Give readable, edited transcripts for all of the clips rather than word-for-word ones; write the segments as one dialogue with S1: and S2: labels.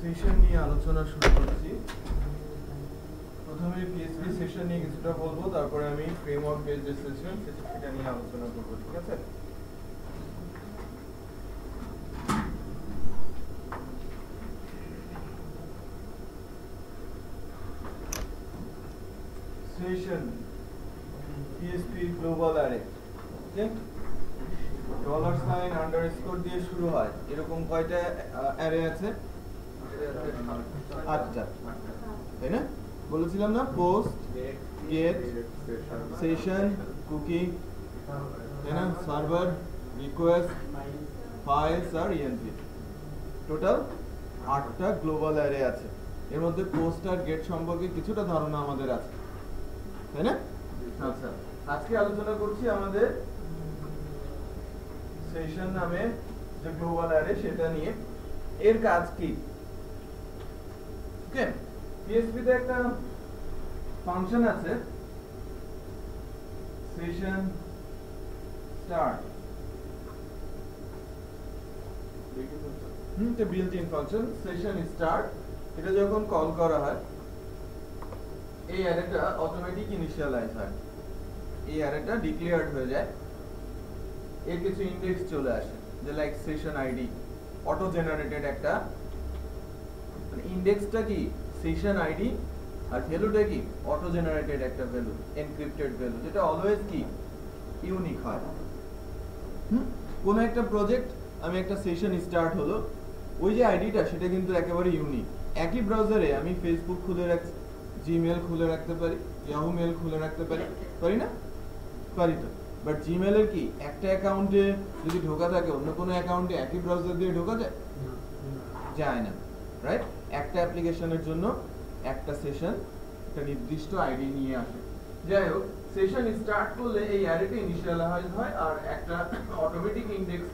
S1: Session নিয়ে আলোচনা শুরু করছি। প্রথমে পিএইচপি সেশন নিয়ে কিছুটা বলবো, তারপরে আমি ফ্রেমওয়ার্ক বেসড সেশন সেটা নিয়ে আলোচনা করব, ঠিক আছে? সেশন পিএইচপি গ্লোবাল অ্যারে, ওকে, ডলার সাইন আন্ডারস্কোর দিয়ে শুরু হয়। এরকম কয়টা অ্যারে আছে? 8টা, তাই না? বলেছিলাম না, পোস্ট, গেট, সেশন, কুকি, তাই না, সার্ভার, রিকোয়েস্ট, ফাইলস আর ইএনভি। টোটাল 8টা গ্লোবাল অ্যারে আছে। এর মধ্যে পোস্ট আর গেট সম্পর্কে কিছুটা ধারণা আমাদের আছে, তাই না? আচ্ছা, আজকে আলোচনা করছি আমাদের সেশন নামে যে গ্লোবাল অ্যারে সেটা নিয়ে। এর কাজ কি? ওকে, পিএইচপি তে একটা ফাংশন আছে সেশন স্টার্ট, এটা built in function session start. এটা যখন কল করা হয় এই অ্যারেটা অটোমেটিক ইনিশিয়ালাইজ হয়, এই অ্যারেটা ডিক্লেয়ার্ড হয়ে যায়। এর কিছু ইন্ডেক্স চলে আসে, যে like session ID, auto generated একটা ইন্ডেক্সটা কি সেশন আইডি, আর ভ্যালুটা কি অটো জেনারেটেড একটা ভ্যালু, এনক্রিপ্টেড ভ্যালু, যেটা অলওয়েজ কি ইউনিক হয়। কোন একটা প্রজেক্ট আমি একটা সেশন স্টার্ট হলো, ওই যে আইডিটা সেটা কিন্তু একেবারে ইউনিক। একই ব্রাউজারে আমি ফেসবুক খুলে রাখছি, জিমেল খুলে রাখতে পারি, ইয়াহু মেল খুলে রাখতে পারি, পারি না? পারি তো। বাট জিমেলের কি একটা অ্যাকাউন্টে যদি ঢোকা থাকে অন্য কোনো অ্যাকাউন্টে একই ব্রাউজার দিয়ে ঢোকা যায়? যায় না, রাইট? একটা অ্যাপ্লিকেশনের জন্য একটা সেশন একটা নির্দিষ্ট আইডি নিয়ে আসে। যাই হোক, সেশন স্টার্ট করলে এই অ্যারেটা ইনিশিয়ালাইজ হয় আর একটা অটোমেটিক ইন্ডেক্স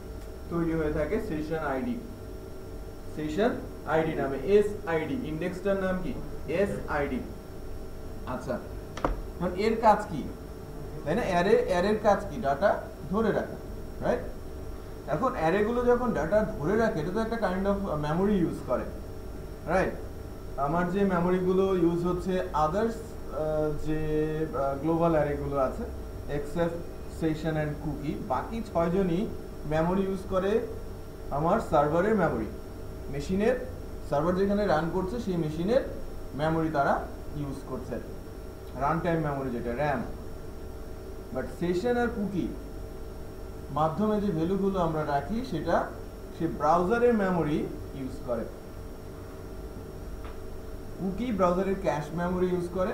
S1: তৈরি হয়ে থাকে সেশন আইডি, সেশন আইডি নামে, এস আইডি, ইন্ডেক্সটার নাম কি এস আইডি। আচ্ছা, এখন এর কাজ কি, তাই না? অ্যারের কাজ কি? ডাটা ধরে রাখা, রাইট? এখন অ্যারে গুলো যখন ডাটা ধরে রাখে, এটা তো একটা কাইন্ড অফ মেমোরি ইউজ করে, রাইট? আমার যে মেমোরি গুলো ইউজ হচ্ছে আদার্স যে গ্লোবাল অ্যারে গুলো আছে, এক্সেপ্ট সেশন এন্ড কুকি, বাকি 6 জনই মেমোরি ইউজ করে আমার সার্ভারের মেমোরি, মেশিনের সার্ভার যেখানে রান করছে সেই মেশিনের মেমোরি তারা ইউজ করছে, রান টাইম মেমোরি যেটা র্যাম। বাট সেশন আর কুকি মাধ্যমে যে ভ্যালুগুলো আমরা রাখি সেটা সে ব্রাউজারের মেমোরি ইউজ করে। কুকি ব্রাউজারের ক্যাশ মেমোরি ইউজ করে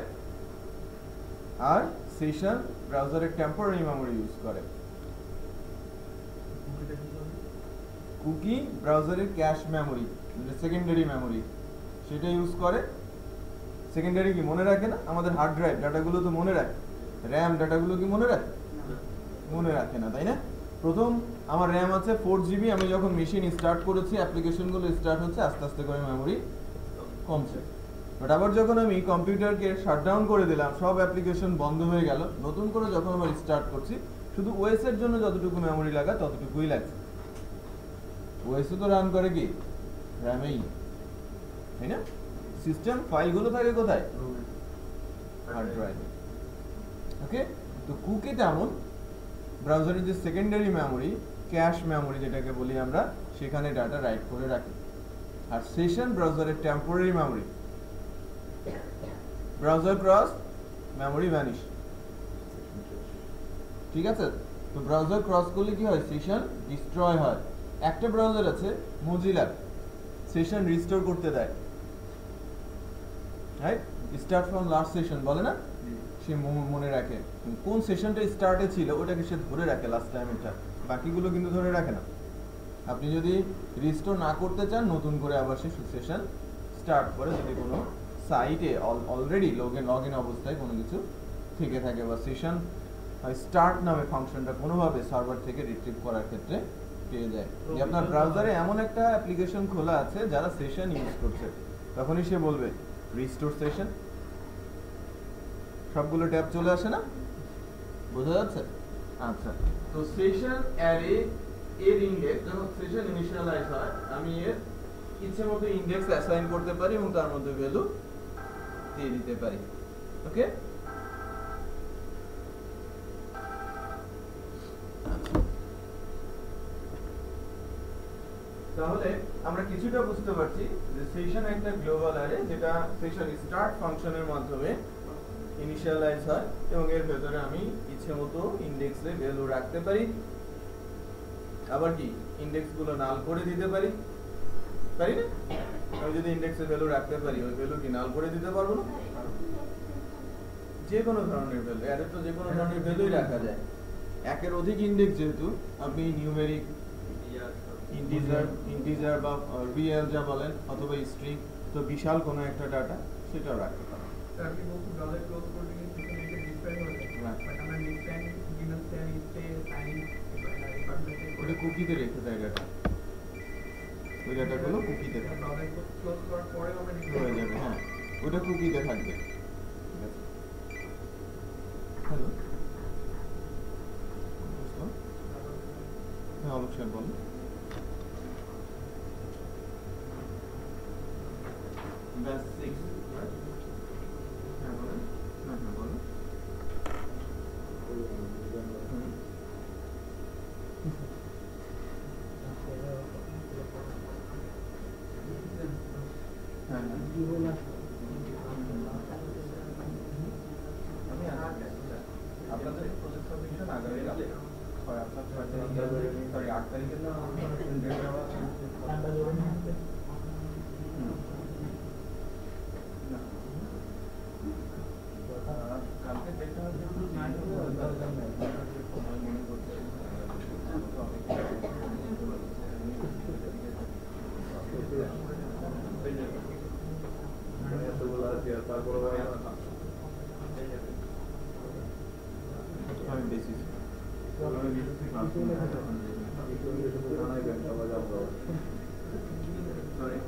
S1: আর সেশন ব্রাউজারের টেম্পোরারি মেমোরি ইউজ করে। কুকি ব্রাউজারের ক্যাশ মেমোরি, সেকেন্ডারি মেমোরি, সেটা ইউজ করে। সেকেন্ডারি কি মনে রাখে না? আমাদের হার্ড ড্রাইভ ডাটাগুলো তো মনে রাখে, র্যাম ডাটাগুলো কি মনে রাখে? মনে রাখে না, তাই না? প্রথম আমার র্যাম আছে 4 GB, আমি যখন মেশিন স্টার্ট করেছি, অ্যাপ্লিকেশনগুলো স্টার্ট হচ্ছে, আস্তে আস্তে করে মেমোরি কমছে। বাট আবার যখন আমি কম্পিউটারকে শাটডাউন করে দিলাম, সব অ্যাপ্লিকেশন বন্ধ হয়ে গেল, নতুন করে যখন আবার স্টার্ট করছি, শুধু ওএস এর জন্য যতটুকু মেমোরি লাগা ততটুকুই লাগছে। ওএস তো রান করে কি র্যামেই, তাই না? সিস্টেম ফাইলগুলো থাকে কোথায়? হার্ড ড্রাইভে। ওকে, তো কুকি তেমন ব্রাউজারের যে সেকেন্ডারি মেমোরি, ক্যাশ মেমোরি যেটাকে বলি আমরা, সেখানে ডাটা রাইট করে রাখি। আর সেশন ব্রাউজারের temporary memory, browser cross memory vanish, ঠিক আছে? তো ব্রাউজার ক্রস করলে কি হয়? সেশন ডিস্ট্রয় হয়। একটা ব্রাউজার আছে মোজিলা, সেশন রিস্টোর করতে দেয়, right? Start from last session বলে না, সে মনে রাখে কোন সেশনটা স্টার্টে ছিল, ওটাকে সে ধরে রাখে লাস্ট টাইমটা, বাকিগুলো কিন্তু ধরে রাখে না। আপনি যদি রিস্টোর না করতে চান, নতুন করে আবার সে সেশন স্টার্ট করে, যদি কোনো সাইটে অলরেডি লগ ইন অবস্থায় কোনো কিছু থেকে থাকে, বা সেশন স্টার্ট নামে ফাংশনটা কোনোভাবে সার্ভার থেকে রিট্রিভ করার ক্ষেত্রে পেয়ে যায় যে আপনার ব্রাউজারে এমন একটা অ্যাপ্লিকেশন খোলা আছে যারা সেশন ইউজ করছে, তখনই সে বলবে রিস্টোর সেশন। সবগুলো ট্যাব চলে আসে না? বোঝা যাচ্ছে? আচ্ছা, তো সেশন অ্যারে এর ইন্ডেক্স যখন সেশন ইনিশিয়ালাইজ হয়, আমি এর ইচ্ছে মতো ইন্ডেক্স অ্যাসাইন করতে পারি এবং তার মধ্যে ভ্যালু দিয়ে দিতে পারি। ওকে, তাহলে আমরা কিছুটা বুঝতে পারছি যে সেশন একটা গ্লোবাল অ্যারে যেটা সেশন স্টার্ট ফাংশনের মাধ্যমে ইনিশিয়ালাইজ হয় এবং এর ভেতরে আমি ইচ্ছে মতো ইন্ডেক্সে ভ্যালু রাখতে পারি, আবার কি ইন্ডেক্স গুলো নাল করে দিতে পারি, তাই না? আমি যদি ইন্ডেক্সে ভ্যালু রাখতে পারি ওই ভ্যালু কি নাল করে দিতে পারবো না? যে কোনো ধরনের ভ্যালু, অ্যারে তো যে কোনো ধরনের ভ্যালুই রাখা যায়। একের অধিক ইন্ডেক্স যেহেতু আপনি নিউমেরিক, ইন্টিজার বা রিয়েল যা বলেন অথবা স্ট্রিং, তো বিশাল কোনো একটা ডাটা সেটাও রাখতে পারেন।
S2: আপনি বলছেন ডলার ক্লোজ করলে কিন্তু এটা ডিফারেন্ট হয়ে যায়, বাট আমরা ডিফারেন্ট বিনাস ট্যান ইসে সাইন ডিপার্টমেন্টে
S1: ওটা কুকিতে রেখে দেয় ডাটা, ওই ডাটাগুলো কুকিতে থাকে,
S2: ডলার ক্লোজ করার পরে আমরা
S1: হয়ে যাবে। হ্যাঁ, ওটা কুকিতে থাকবে। ঠিক আছে, হ্যালো, হ্যাঁ অলোক স্যার বলুন। ব্যাস 6, হ্যাঁ বলুন। হ্যাঁ হ্যাঁ বলুন। হ্যাঁ হ্যাঁ আমি আপনাদের প্রজেক্ট সাবমিশন আগামীকাল হয়, আপনার 6 তারিখে, সরি 8 তারিখে তো ডেট দেওয়া আছে। কালকে ডেটটা হচ্ছে একটু চেঞ্জ হবে, আমি মনে করছি আমি বেসিস সরি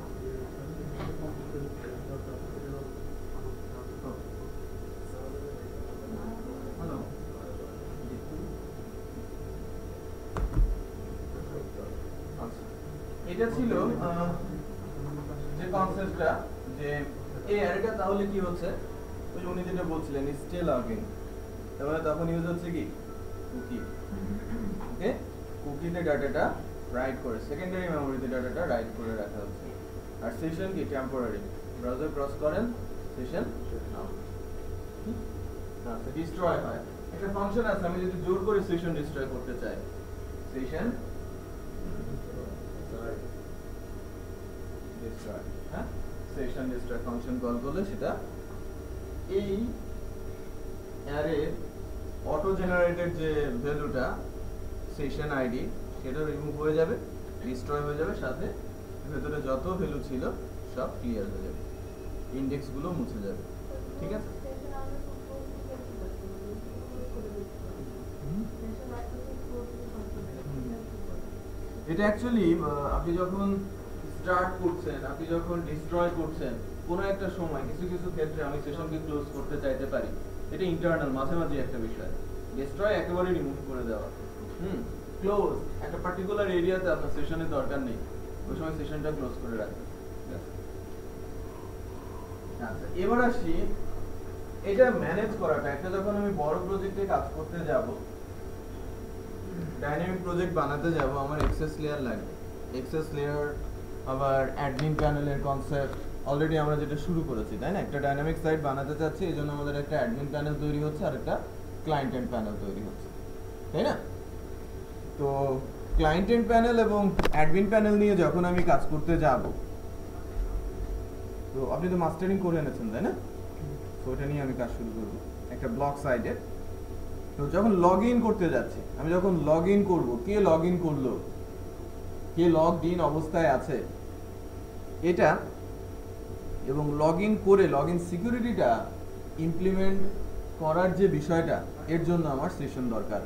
S1: এটা ছিল যে কনসেপ্টটা, যে এই অ্যারেটা তাহলে কি হচ্ছে, ওই উনি যেটা বলছিলেন স্টে লগইন, তাহলে তখন ইউজ হচ্ছে কি কুকি। ওকে, কুকিতে ডাটাটা রাইট করে সেকেন্ডারি মেমোরিতে ডাটাটা রাইট করে রাখা হচ্ছে, আর সেশন কি টেম্পোরারি, ব্রাউজার ক্রস করেন সেশন আচ্ছা ডিস্ট্রয় হয়। একটা ফাংশন আছে, আমি যদি জোর করে সেশন ডিস্ট্রয় করতে চাই, সেশন ডিস্ট্রয়, হ্যাঁ সেশন ডিস্ট্রয় ফাংশন কল করলে সেটা এই অ্যারে অটো জেনারেটেড যে ভ্যালুটা সেশন আইডি সেটা রিমুভ হয়ে যাবে, ডিস্ট্রয় হয়ে যাবে, সাথে ভেতরে যত ভ্যালু ছিল সব ক্লিয়ার হয়ে যাবে, ইন্ডেক্স গুলো মুছে যাবে। ঠিক আছে, এটা অ্যাকচুয়ালি আপনি যখন স্টার্ট করছেন, আপনি যখন ডিস্ট্রয় করছেন কোনো একটা সময়, কিছু কিছু ক্ষেত্রে আমি সেশনকে ক্লোজ করতে চাইতে পারি, এটা ইন্টারনাল মাঝে মাঝে একটা বিষয়। ডিস্ট্রয় একেবারে রিমুভ করে দেওয়া, ক্লোজ একটা পার্টিকুলার এরিয়াতে আপনার সেশনের দরকার নেই, ওই সময় সেশনটা ক্লোজ করে রাখবেন। আচ্ছা এবার আসি এটা ম্যানেজ করাটা। একটা যখন আমি বড় প্রজেক্টে কাজ করতে যাব, ডাইনামিক প্রজেক্ট বানাতে যাব, আমার এক্সেস লেয়ার লাগবে। এক্সেস লেয়ার আবার অ্যাডমিন প্যানেলের কনসেপ্ট অলরেডি আমরা যেটা শুরু করেছি, তাই না? একটা ডাইনামিক সাইট বানাতে চাচ্ছি, এই জন্য আমাদের একটা অ্যাডমিন প্যানেল তৈরি হচ্ছে আর একটা ক্লায়েন্ট এন্ড প্যানেল তৈরি হচ্ছে, তাই না? তো ক্লায়েন্ট এন্ড প্যানেল এবং অ্যাডমিন প্যানেল নিয়ে যখন আমি কাজ করতে যাব, তো আপনি তো মাস্টারিং করে এনেছেন, তাই না? তো ওটা নিয়ে আমি কাজ শুরু করব একটা ব্লক সাইটে। তো যখন লগ ইন করতে যাচ্ছি, আমি যখন লগ ইন করবো, কে লগ ইন করলো, কে লগড ইন অবস্থায় আছে এটা, এবং লগ ইন করে লগ ইন সিকিউরিটিটা ইমপ্লিমেন্ট করার যে বিষয়টা, এর জন্য আমার সেশন দরকার।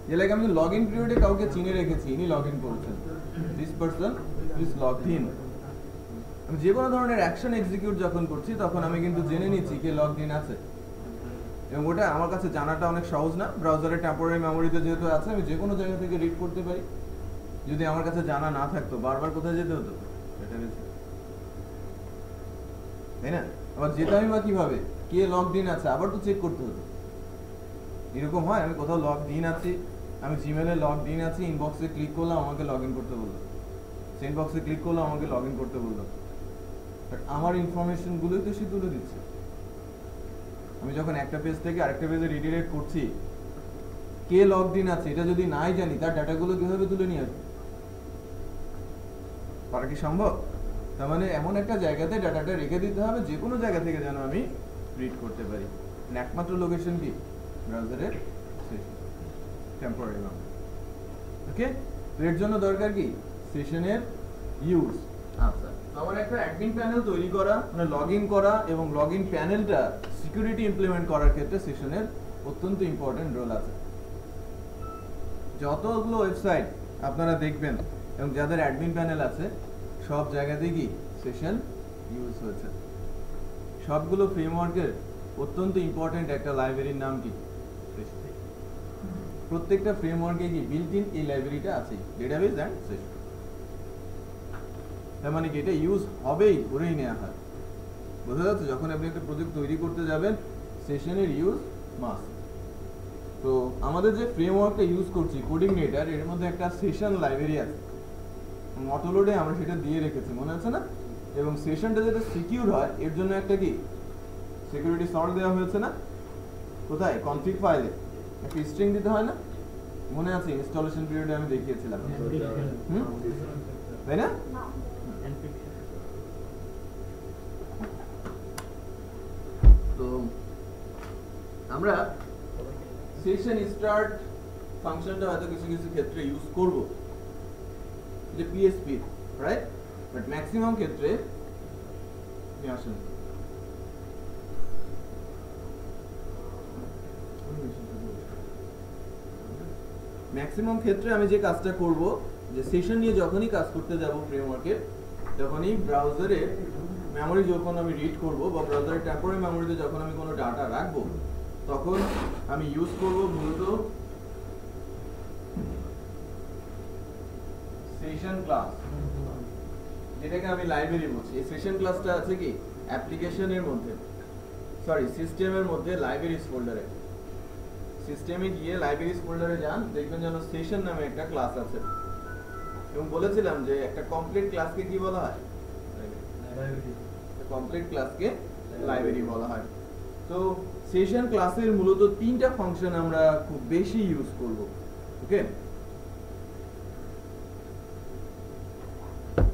S1: যে লাগে আমি লগ ইন পিরিয়ডে কাউকে চিনে রেখেছি, ইনি লগ ইন করেছেন, this person is logged in. আমি যে কোনো ধরনের অ্যাকশন এক্সিকিউট যখন করছি তখন আমি কিন্তু জেনে নিচ্ছি কে লগড ইন আছে, এবং ওটা আমার কাছে জানাটা অনেক সহজ না। ব্রাউজারে টেম্পোরারি মেমোরিতে যেহেতু আছে, আমি যে কোনো জায়গা থেকে রিড করতে পারি। যদি আমার কাছে জানা না থাকতো, বারবার কোথায় যেতে হতো, ডেটাবেসে, তাই না? আবার যেতামই বা কিভাবে, কে লগড ইন আছে আবার তো চেক করতে হতো। এরকম হয় আমি কোথাও লগড ইন আছি, আমি জিমেলে লগড ইন আছি, ইনবক্সে ক্লিক করলাম আমাকে লগ ইন করতে বললো, সেন্ড বক্সে ক্লিক করলাম আমাকে লগ ইন করতে বললো, বাট আমার ইনফরমেশন গুলোই তো সে তুলে দিচ্ছে। আমি যখন একটা পেজ থেকে আরেকটা পেজে রিডিরেক্ট করছি, কে লগড ইন আছে এটা যদি নাই জানি, তার ডাটাগুলো কিভাবে তুলে নিয়ে আসবে? পারা কি সম্ভব? তার মানে এমন একটা জায়গাতে ডাটাটা রেখে দিতে হবে যে কোনো জায়গা থেকে যেন আমি রিড করতে পারি। একমাত্র লোকেশন কি? ব্রাউজারের সেশন, টেম্পোরারি মেমরি। ওকে, তো এর জন্য দরকার কি? সেশনের ইউজ। আচ্ছা, আমার একটা অ্যাডমিন প্যানেল তৈরি করা, মানে লগইন করা, এবং লগইন প্যানেলটা সিকিউরিটি ইমপ্লিমেন্ট করার ক্ষেত্রে সেশনের অত্যন্ত ইম্পর্টেন্ট রোল আছে। যতগুলো ওয়েবসাইট আপনারা দেখবেন এবং যাদের অ্যাডমিন প্যানেল আছে, সব জায়গাতেই কি সেশন ইউজ হয়েছে। সবগুলো ফ্রেমওয়ার্কের অত্যন্ত ইম্পর্টেন্ট একটা লাইব্রেরির নাম কি? প্রত্যেকটা ফ্রেমওয়ার্কে কি বিল্ট ইন এই লাইব্রেরিটা আছে, ডেটাবেস এন্ড সেশন। তার মানে কি এটা ইউজ হবেই, ধরেই নেওয়া হয়। বোঝা যাচ্ছে? যখন আপনি একটা প্রজেক্ট তৈরি করতে যাবেন, সেশনের ইউজ মাস্ট। তো আমাদের যে ফ্রেমওয়ার্কটা ইউজ করছি কোডিংনেটর, এর মধ্যে একটা সেশন লাইব্রেরি আছে, অটোলোডে আমরা সেটা দিয়ে রেখেছি, মনে আছে না? এবং সেশনটা যাতে সিকিউর হয় এর জন্য একটা কি সিকিউরিটি সল্ট দেওয়া হয়েছে না? কোথায়? কনফিগ ফাইলে একটা স্ট্রিং দিতে হয় না? মনে আছে ইনস্টলেশন পিরিয়ডে আমি দেখিয়েছিলাম, তাই না? তো আমরা সেশন স্টার্ট ফাংশনটা হয়তো কিছু কিছু ক্ষেত্রে ইউজ করব, যে পিএসপি, রাইট? বাট ম্যাক্সিমাম ক্ষেত্রে আসেন ম্যাক্সিমাম ক্ষেত্রে আমি যে কাজটা করব, যে সেশন নিয়ে যখনই কাজ করতে যাব ফ্রেমওয়ার্কে, তখনই ব্রাউজারে মেমরি যখন আমি রিড করব বা ব্রাউজারের টেম্পোরারি মেমরিতে যখন আমি কোনো ডাটা রাখবো, তখন আমি ইউজ করব মূলত সেশন ক্লাস, যেটাকে আমি লাইব্রেরি বলছি। এই সেশন ক্লাসটা আছে কি অ্যাপ্লিকেশনের মধ্যে, সরি সিস্টেমের মধ্যে লাইব্রেরিজ ফোল্ডারে। সিস্টেমে গিয়ে লাইব্রেরিজ ফোল্ডারে যান, দেখবেন যেন সেশন নামে একটা ক্লাস আছে। এবং বলেছিলাম যে একটা কমপ্লিট ক্লাসকে কি বলা হয়? কমপ্লিট ক্লাসকে লাইব্রেরি বলা হয়। তো সেশন ক্লাসের মূলত তিনটা ফাংশন আমরা খুব বেশি ইউজ করব। ওকে,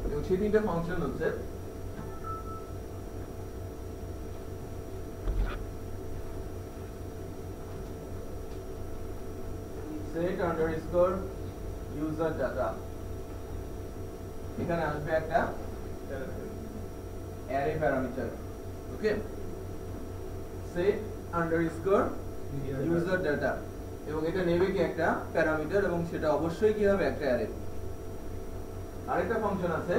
S1: এবং সেই তিনটা ফাংশন হচ্ছে set underscore user data, এখানে আসবে একটা অ্যারে প্যারামিটার। ওকে, set underscore user data, এবং এটা নেবে কি একটা প্যারামিটার, এবং সেটা অবশ্যই কি হবে? একটা অ্যারে। আরেকটা ফাংশন আছে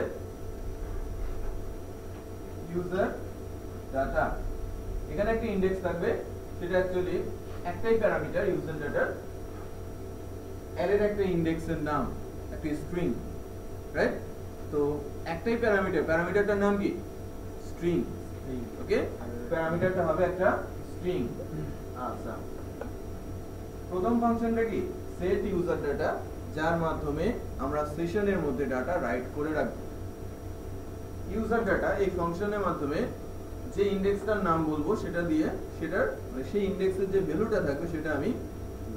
S1: user data, এখানে একটা ইনডেক্স থাকবে, সেটা অ্যাকচুয়ালি একটাই প্যারামিটার user data, অ্যারের একটা ইনডেক্সের নাম, একটা স্ট্রিং, রাইট? তো একটাই প্যারামিটার, প্যারামিটারটার নাম কি? স্ট্রিং। ওকে, প্যারামিটারটা হবে একটা স্ট্রিং। আচ্ছা, প্রথম ফাংশনটা কি? সেট ইউজার ডাটা, যার মাধ্যমে আমরা সেশনের মধ্যে ডাটা রাইট করে রাখব। ইউজার ডাটা এই ফাংশনের মাধ্যমে যে ইনডেক্সটার নাম বলবো সেটা দিয়ে সেটার মানে সেই ইনডেক্সের যে ভ্যালুটা থাকবে সেটা আমি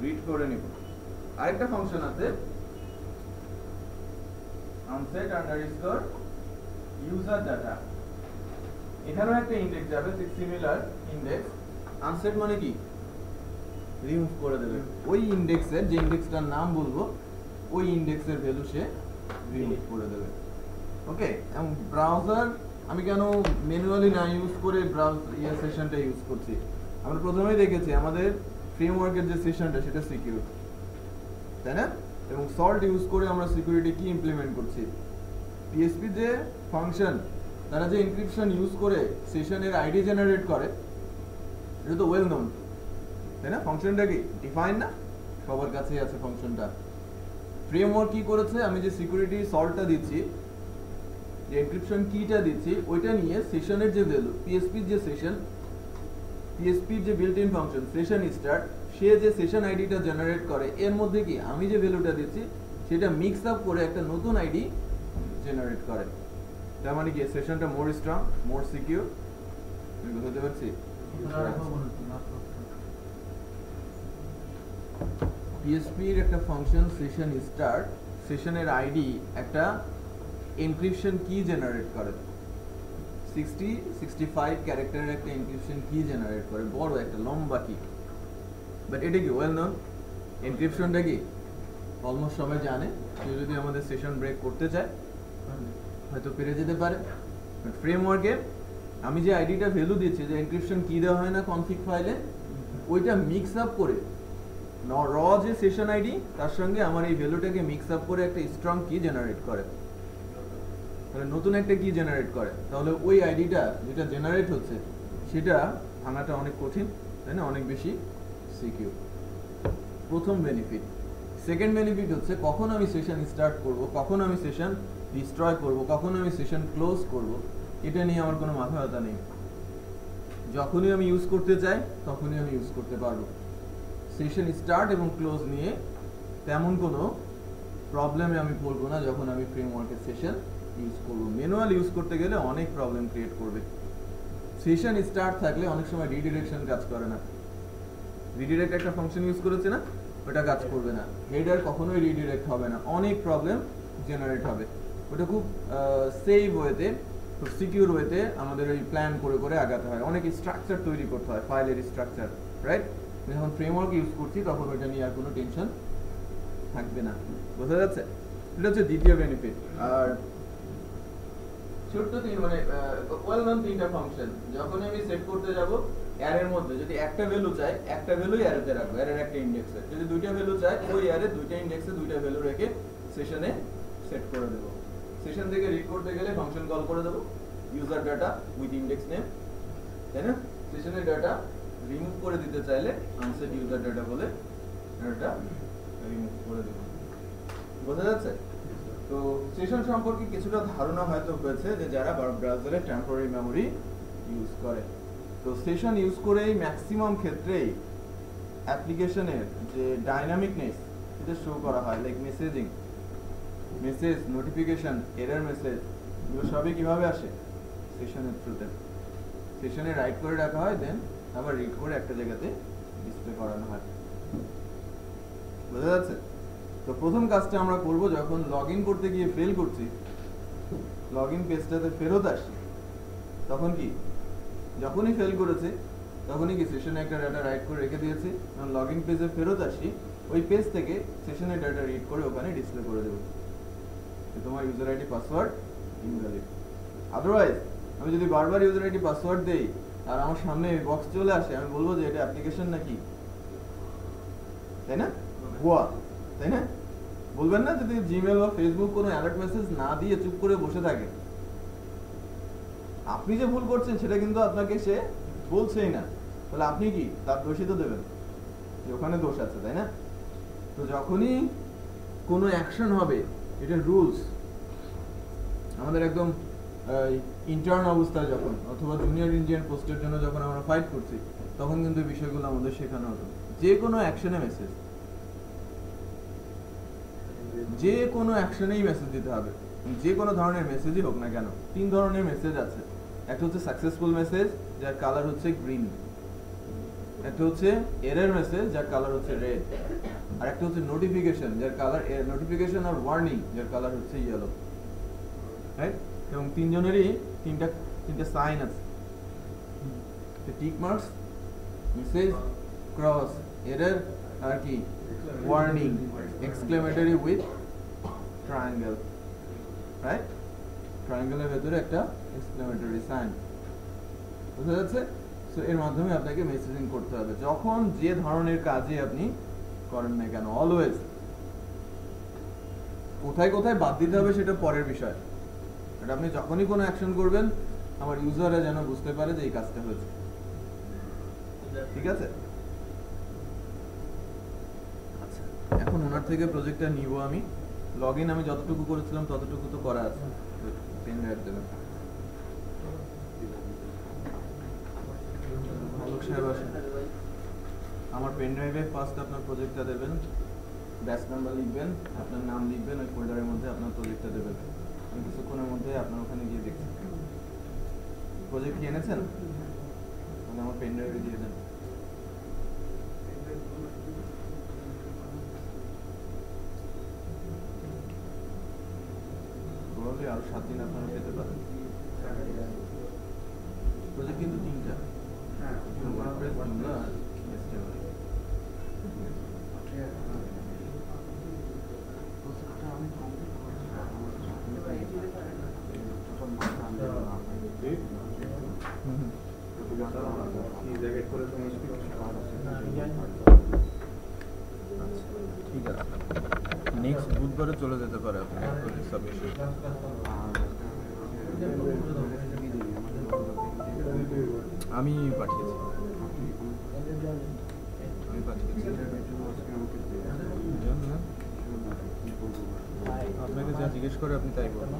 S1: রিড করে নেব। আরেকটা ফাংশন আছে unset underscore user data, এখানেও একটা ইনডেক্স যাবে, সিমিলার ইনডেক্স। আনসেট মানে কি? রিমুভ করে দেবে ওই ইনডেক্সের, যে ইনডেক্সটার নাম বলবো ওই ইনডেক্সের ভ্যালু সে রিমুভ করে দেবে। ওকে, এবং ব্রাউজার আমি কেন ম্যানুয়ালি না ইউজ করে সেশনটা ইউজ করছি? আমরা প্রথমেই দেখেছি আমাদের ফ্রেমওয়ার্কের যে সেশনটা সেটা সিকিউর, তাই না? এবং সল্ট ইউজ করে আমরা সিকিউরিটি কি ইমপ্লিমেন্ট করছি? পিএসপি যে ফাংশন, তারা যে এনক্রিপশন ইউজ করে সেশনের আইডি জেনারেট করে, এটা তো ওয়েল নোন, তাই না? ফাংশনটা কি ডিফাইন না? সবার কাছেই আছে ফাংশনটা। ফ্রেমওয়ার্ক কি করেছে? আমি যে সিকিউরিটি সল্টটা দিচ্ছি যে এনক্রিপশন কিটা দিচ্ছি ওইটা নিয়ে সেশনের যে ভ্যালু, পিএসপির যে সেশন, পিএসপির যে built in function session start, সে যে সেশন আইডিটা জেনারেট করে এর মধ্যে কি আমি যে ভ্যালুটা দিচ্ছি সেটা মিক্স আপ করে একটা নতুন আইডি জেনারেট করে। তার মানে কি সেশনটা মোর স্ট্রং, মোর সিকিউর। বুঝতে পারছি? পিএসপির একটা ফাংশন সেশন স্টার্ট, সেশনের আইডি একটা এনক্রিপশন কি জেনারেট করে, 65 ক্যারেক্টারের একটা এনক্রিপশন কি জেনারেট করে, বড় একটা লম্বা কি। বাট এটা কি ওয়েল নোন, এনক্রিপশনটা কি অলমোস্ট সবাই জানে। কেউ যদি আমাদের সেশন ব্রেক করতে চায় হয়তো পেরে যেতে পারে। বাট ফ্রেমওয়ার্কে আমি যে আইডিটা ভ্যালু দিচ্ছি, যে এনক্রিপশন কি দেওয়া হয় না কনফিগ ফাইলে, ওইটা মিক্স আপ করে র যে সেশন আইডি তার সঙ্গে আমার এই ভ্যালুটাকে মিক্স আপ করে একটা স্ট্রং কি জেনারেট করে, তাহলে নতুন একটা কি জেনারেট করে। তাহলে ওই আইডিটা যেটা জেনারেট হচ্ছে সেটা ভাঙাটা অনেক কঠিন, তাই না, অনেক বেশি সিকিউর। প্রথম বেনিফিট। সেকেন্ড বেনিফিট হচ্ছে কখন আমি সেশন স্টার্ট করব, কখন আমি সেশন ডিস্ট্রয় করব, কখন আমি সেশন ক্লোজ করব, এটা নিয়ে আমার কোনো মাথা ব্যথা নেই। যখনই আমি ইউজ করতে চাই তখনই আমি ইউজ করতে পারবো। সেশন স্টার্ট এবং ক্লোজ নিয়ে তেমন কোনো প্রবলেমে আমি পড়বো না যখন আমি ফ্রেমওয়ার্কের সেশন ইউজ করবো। ম্যানুয়াল ইউজ করতে গেলে অনেক প্রবলেম ক্রিয়েট করবে। সেশন স্টার্ট থাকলে অনেক সময় রিডিরেকশন কাজ করে না। রিডিরেক্ট একটা ফাংশন ইউজ করেছে না, ওটা কাজ করবে না। হেডার কখনোই রিডিরেক্ট হবে না, অনেক প্রবলেম জেনারেট হবে। ওটা খুব সেভ ওয়েতে, খুব সিকিউর ওয়েতে আমাদের ওই প্ল্যান করে করে আগাতে হয়, অনেক স্ট্রাকচার তৈরি করতে হয়, ফাইলের স্ট্রাকচার, রাইট। যখন ফ্রেমওয়ার্ক ইউজ করছি তখন ওইটা নিয়ে আর কোনো টেনশন থাকবে না। বোঝা যাচ্ছে? এটা হচ্ছে দ্বিতীয় বেনিফিট। আর ছোট্ট তিন মানে ওয়েল নন তিনটা ফাংশন যখন আমি সেট করতে যাব, অ্যারের মধ্যে যদি একটা ভ্যালু চাই একটা ভ্যালুই অ্যারেতে রাখবো, অ্যারের একটা ইনডেক্সে। যদি দুইটা ভ্যালু চাই ওই অ্যারে দুইটা ইনডেক্সে দুইটা ভ্যালু রেখে সেশনে সেট করে দেব। সেশন থেকে রিড করতে গেলে ফাংশন কল করে দেব, user data with index name, তাই না। সেশনের ডাটা রিমুভ করে দিতে চাইলে আনসেট ইউজার ডাটা বলে ডাটা রিমুভ করে দেব। বোঝা যাচ্ছে? তো সেশন সম্পর্কে কিছুটা ধারণা হয়তো হয়েছে যে যারা ব্রাউজারে টেম্পোরারি মেমরি ইউজ করে। তো সেশন ইউজ করেই ম্যাক্সিমাম ক্ষেত্রেই অ্যাপ্লিকেশনের যে ডাইনামিকনেস এটা শো করা হয়, like messaging, message, notification, error message, এগুলো সবই কিভাবে আসে? সেশনের থ্রুতে। সেশনে রাইট করে রাখা হয়, দেন আবার রিড করে একটা জায়গাতে ডিসপ্লে করানো হয়। বোঝা যাচ্ছে? তো প্রথম কাজটা আমরা করব, যখন লগ ইন করতে গিয়ে ফেল করছি, লগ ইন পেজটাতে ফেরত আসি, তখন কি যখনই ফেল করেছে তখনই কি সেশনে একটা ডাটা রাইট করে রেখে দিয়েছি, লগ ইন পেজে ফেরত আসি, ওই পেজ থেকে সেশনের ডাটা রিড করে ওখানে ডিসপ্লে করে দেবো তোমার user ID password invalid. Otherwise আমি যদি বারবার ইউজার আইডি পাসওয়ার্ড দেই আর আমার সামনে বক্স চলে আসে, আমি বলবো যে এটা অ্যাপ্লিকেশন নাকি, তাই না, ভুয়া, তাই না? বলবেন না? যদি জিমেল বা ফেসবুক কোনো অ্যালার্ট মেসেজ না দিয়ে চুপ করে বসে থাকে, আপনি যে ভুল করছেন সেটা কিন্তু আপনাকে সে বলছেই না, তাহলে আপনি কি তার দোষী তো দেবেন যে ওখানে দোষ আছে, তাই না? তো যখনই কোনো অ্যাকশন হবে, এটা রুলস আমাদের একদম ইন্টার্ন অবস্থায় যখন, অথবা জুনিয়র ইঞ্জিনিয়ার পোস্টের জন্য যখন আমরা ফাইট করছি, তখন কিন্তু এই বিষয়গুলো আমাদের শেখানো হতো। যে কোনো অ্যাকশনে মেসেজ, যে কোনো অ্যাকশনেই মেসেজ দিতে হবে, যে কোনো ধরনের মেসেজই হোক না কেন। তিন ধরনের মেসেজ আছে। একটা হচ্ছে সাকসেসফুল মেসেজ, যার কালার হচ্ছে গ্রিন। একটা হচ্ছে এরর মেসেজ, যার কালার হচ্ছে রেড। আর একটা হচ্ছে নোটিফিকেশন, যার কালার নোটিফিকেশন আর ওয়ার্নিং, যার কালার হচ্ছে ইয়েলো, রাইট? এবং তিনজনেরই তিনটা সাইন আছে, tick marks, message, cross, error আর কি warning, exclamatory with triangle, right? ট্রায়াঙ্গেলের ভেতরে একটা এক্সক্লেমেটরি সাইন। বুঝা যাচ্ছে? সো এর মাধ্যমে আপনাকে মেসেজিং করতে হবে যখন যে ধরনের কাজে আপনি করেন না কেন। অলওয়েজ কোথায় কোথায় বাদ দিতে হবে সেটা পরের বিষয়, এটা আপনি যখনই কোনো অ্যাকশন করবেন আমার ইউজাররা যেন বুঝতে পারে যে এই কাজটা হয়েছে। ঠিক আছে? আচ্ছা, এখন ওনার থেকে প্রজেক্টটা নিব আমি। লগইন আমি যতটুকু করেছিলাম ততটুকু তো করা আছে, পেন ড্রাইভ দেবেন। আলোক সাহেব আসেন, আমার পেন ড্রাইভে ফার্স্ট আপনার প্রজেক্টটা দেবেন, ব্যাচ নাম্বার লিখবেন, আপনার নাম লিখবেন, ওই ফোল্ডারের মধ্যে আপনার প্রজেক্টটা দেবেন। আমি কিছুক্ষণের মধ্যে আপনার ওখানে গিয়ে দেখছি। প্রজেক্ট কি এনেছেন? তাহলে আমার পেন ড্রাইভে দিয়ে দেন। প্রবাবলি আরো 7 দিন আপনারা পেতে পারেন। প্রজেক্ট কিন্তু 3টা, ওয়ার্ডপ্রেস, জুমলা আর HTML। ঠিক আছে, নেক্সট বুধবারে চলে যেতে পারে আপনার সাবমিশন। আমি পাঠিয়েছি, আপনাকে যা জিজ্ঞেস করে আপনি তাই বলুন।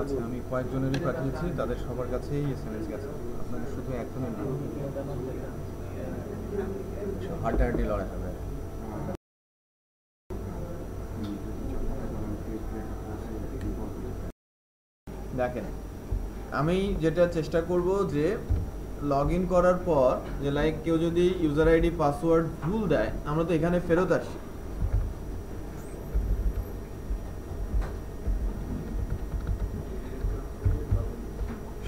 S1: আচ্ছা, আমি কয়েকজনেরই পাঠিয়েছি, তাদের সবার কাছেই SMS গেছে, আপনাকে শুধু একজনের না, হাড্ডাহাড্ডি লড়াই হবে। দেখেন, আমি যেটা চেষ্টা করব যে লগ ইন করার পর যে লাইক কেউ যদি ইউজার আইডি পাসওয়ার্ড ভুল দেয়, আমরা তো এখানে ফেরত আসি।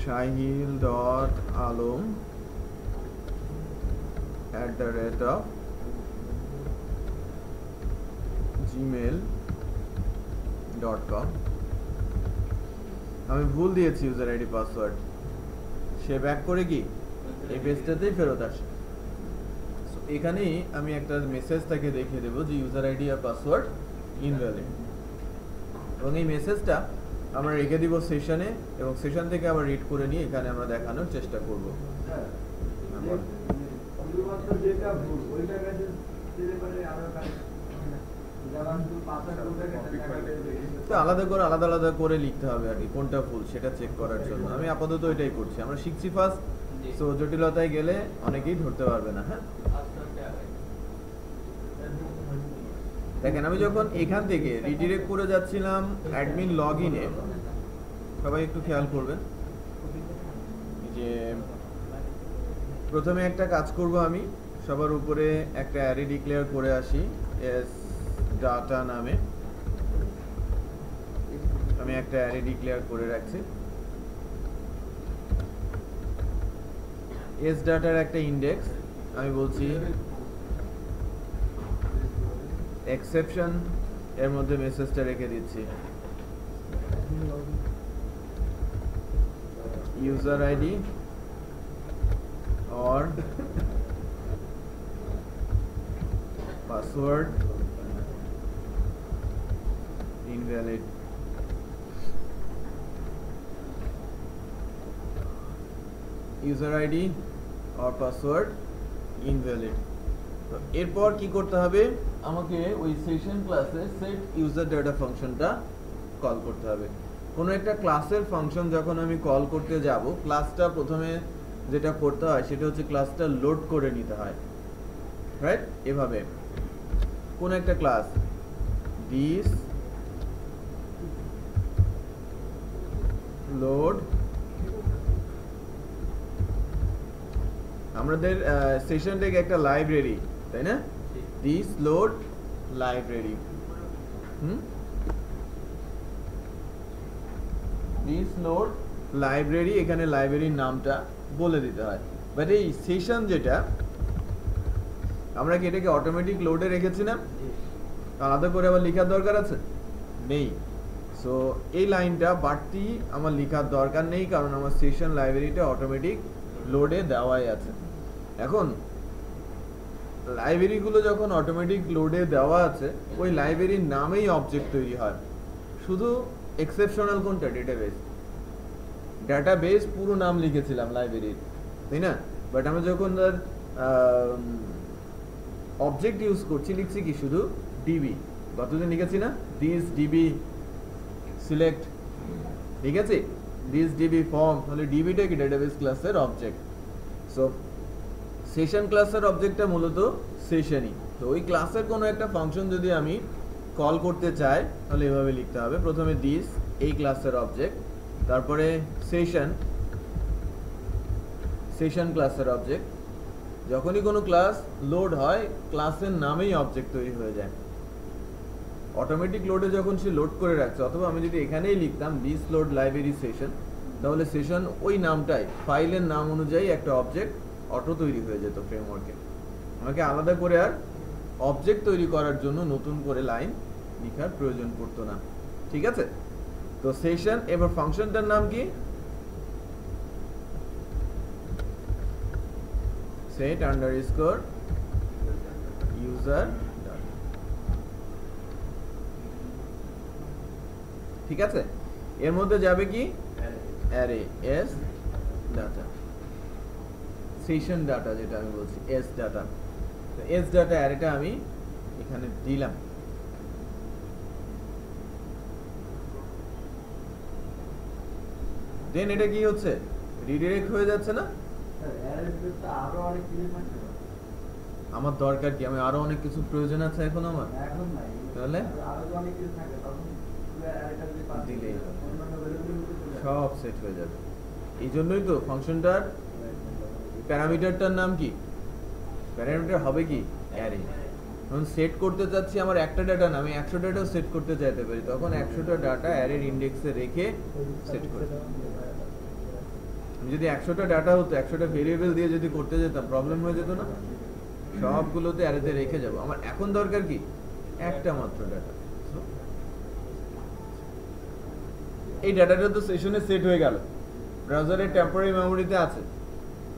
S1: shahil.alom@gmail.com। আমি ভুল দিয়েছি ইউজার আইডি পাসওয়ার্ড, সে ব্যাক করে কি এই পেজটাতেই ফেরত আসে। এখানেই আমি একটা মেসেজ তাকে দেখিয়ে দেবো যে ইউজার আইডি আর পাসওয়ার্ড ইনভ্যালিড, এবং এই মেসেজটা আমরা রেখে দিব সেশনে, এবং সেশন থেকে আবার রিড করে নিয়ে এখানে আমরা দেখানোর চেষ্টা করব। তো আলাদা করে আলাদা আলাদা করে লিখতে হবে আর কি, কোনটা ভুল সেটা চেক করার জন্য। আমি আপাতত এটাই করছি, আমরা শিখছি ফার্স্ট, সো জটিলতায় গেলে অনেকেই ধরতে পারবে না। হ্যাঁ, দেখেন, আমি যখন এখান থেকে রিডিরেক্ট করে যাচ্ছিলাম অ্যাডমিন লগইনে, সবাই একটু খেয়াল করবেন যে প্রথমে একটা কাজ করব, আমি সবার উপরে একটা অ্যারে ডিক্লেয়ার করে আসি, এস ডাটা নামে আমি একটা অ্যারে ডিক্লেয়ার করে রাখছি। এস ডাটার একটা ইন্ডেক্স, আমি বলছি এক্সেপশন, এর মধ্যে মেসেজটা রেখে দিচ্ছি user ID or password invalid। user ID or password invalid। তো এরপর কি করতে হবে, আমাকে ওই সেশন ক্লাসে সেট ইউজার ডাটা ফাংশনটা কল করতে হবে। কোনো একটা ক্লাসের ফাংশন যখন আমি কল করতে যাব, ক্লাসটা প্রথমে যেটা করতে হয় সেটা হচ্ছে ক্লাসটা লোড করে নিতে হয়, রাইট? এভাবে কোন একটা ক্লাস দিস লোড, আমাদের সেশন থেকে একটা লাইব্রেরি, তাই না? This load library, this load library, এখানে লাইব্রেরির নামটা বলে দিতে হয়। বাট এই সেশন যেটা, আমরা কি এটাকে অটোমেটিক লোডে রেখেছি না? আলাদা করে আবার লেখার দরকার আছে? নেই। সো এই লাইনটা বাড়তি আমার লেখার দরকার নেই, কারণ আমার সেশন লাইব্রেরিটা অটোমেটিক লোডে দেওয়াই আছে। এখন লাইব্রেরিগুলো যখন অটোমেটিক লোডে দেওয়া আছে, ওই লাইব্রেরির নামেই অবজেক্ট তৈরি হয়। শুধু এক্সেপশনাল কোনটা, ডেটাবেস, ডাটাবেস পুরো নাম লিখেছিলাম লাইব্রেরির, তাই না? বাট আমরা যখন অবজেক্ট ইউজ করছি, লিখছি কি শুধু ডিবি, গতদিন লিখেছি না দিস ডিবি সিলেক্ট, ঠিক আছে, দিস ডিবি ফর্ম, তাহলে ডিবিটা কি ডেটাবেস ক্লাসের অবজেক্ট। সো সেশন ক্লাসের অবজেক্টটা মূলত সেশনই, তো ওই ক্লাসের কোনো একটা ফাংশন যদি আমি কল করতে চাই তাহলে এভাবে লিখতে হবে, প্রথমে দিস এই ক্লাসের অবজেক্ট, তারপরে সেশন, সেশন ক্লাসের অবজেক্ট। যখনই কোনো ক্লাস লোড হয় ক্লাসের নামেই অবজেক্ট তৈরি হয়ে যায়, অটোমেটিক লোডে যখন সে লোড করে রাখছে, অথবা আমি যদি এখানেই লিখতাম দিস লোড লাইব্রেরি সেশন, তাহলে সেশন ওই নামটাই ফাইলের নাম অনুযায়ী একটা অবজেক্ট অটো তৈরি হয়ে যেত ফ্রেমওয়ার্কে। আমাকে আলাদা করে আর অবজেক্ট তৈরি করার জন্য নতুন করে লাইন লেখার প্রয়োজন পড়তো না, ঠিক আছে। তো সেশন, এবার ফাংশনটার নাম কি, set underscore user, ঠিক আছে। এর মধ্যে যাবে কি array S data, session data যেটা আমি বলছি এস ডাটা, তো এস ডাটা অ্যারেটা আমি এখানে দিলাম। দেন এটা কি হচ্ছে, রিডিরেক্ট হয়ে যাচ্ছে না। আমার দরকার কি, আমি আরো অনেক কিছু প্রয়োজন আছে এখন আমার, তাহলে দিলেই সব সেট হয়ে যাবে। এই জন্যই তো ফাংশনটার প্যারামিটারটার নাম কি, প্যারামিটার হবে কি অ্যারে। যখন সেট করতে চাচ্ছি আমার একটা ডাটা না, আমি 100 ডাটাও সেট করতে চাইতে পারি, তখন 100টা ডাটা অ্যারের ইন্ডেক্সে রেখে সেট করে। আমি যদি 100টা ডাটা হতো, 100টা ভেরিয়েবল দিয়ে যদি করতে যেতাম প্রবলেম হয়ে যেত না, সবগুলোতে অ্যারেতে রেখে যাব। আমার এখন দরকার কি একটা মাত্র ডাটা, এই ডাটাটা তো সেশনে সেট হয়ে গেল, ব্রাউজারের টেম্পোরারি মেমোরিতে আছে,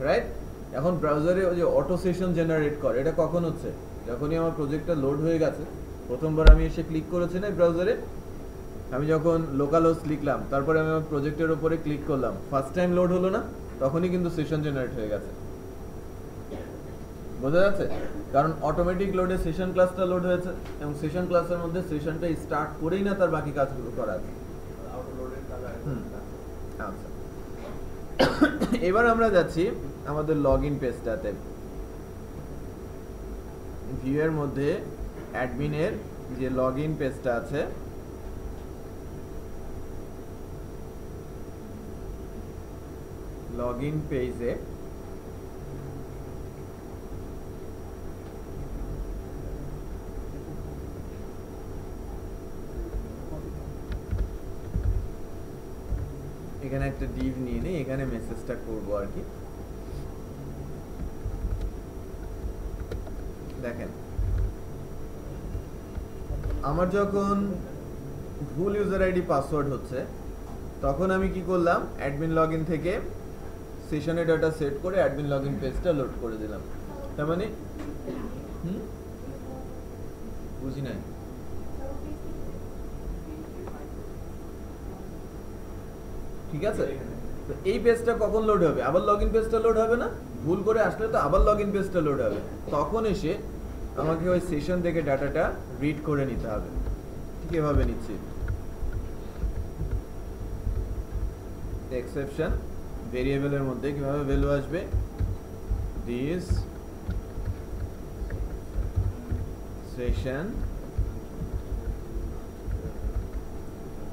S1: রাইট। এখন ব্রাউজারে ওই যে অটো সেশন জেনারেট করে, এটা কখন হচ্ছে, যখনই আমার প্রজেক্টটা লোড হয়ে গেছে, প্রথমবার আমি এসে ক্লিক করেছি না ব্রাউজারে, আমি যখন লোকাল হোস্ট লিখলাম, তারপরে আমি আমার প্রজেক্টের উপরে ক্লিক করলাম, ফার্স্ট টাইম লোড হলো না, তখনই কিন্তু সেশন জেনারেট হয়ে গেছে, বোঝা যাচ্ছে। কারণ অটোমেটিক লোডে সেশন ক্লাসটা লোড হয়েছে, এবং সেশন ক্লাসের মধ্যে সেশনটা স্টার্ট করেই না তার বাকি কাজগুলো করা আছে। আচ্ছা, এবার আমরা যাচ্ছি আমাদের লগইন পেজটাতে। ভিউ এর মধ্যে অ্যাডমিনের যে লগইন পেজটা আছে, লগইন পেজে এখানে একটা ডিভ নিয়ে নেই, এখানে মেসেজটা করবো আর কি। দেখেন, আমার যখন ভুল ইউজার আইডি পাসওয়ার্ড হচ্ছে, তখন আমি কি করলাম, অ্যাডমিন লগইন থেকে সেশনে ডাটা সেট করে অ্যাডমিন লগইন পেজটা লোড করে দিলাম। তার মানে বুঝি নাই, ঠিক আছে। তো এই পেজটা কখন লোড হবে, আবার লগইন পেজটা লোড হবে না, ভুল করে আসলে তো আবার লগইন পেজটা লোড হবে, তখন এসে আমাকে ওই সেশন থেকে ডাটাটা রিড করে নিতে হবে। ঠিক এভাবে নিচ্ছি, এক্সেপশন ভেরিয়েবলের মধ্যে কিভাবে ভ্যালু আসবে, দিস সেশন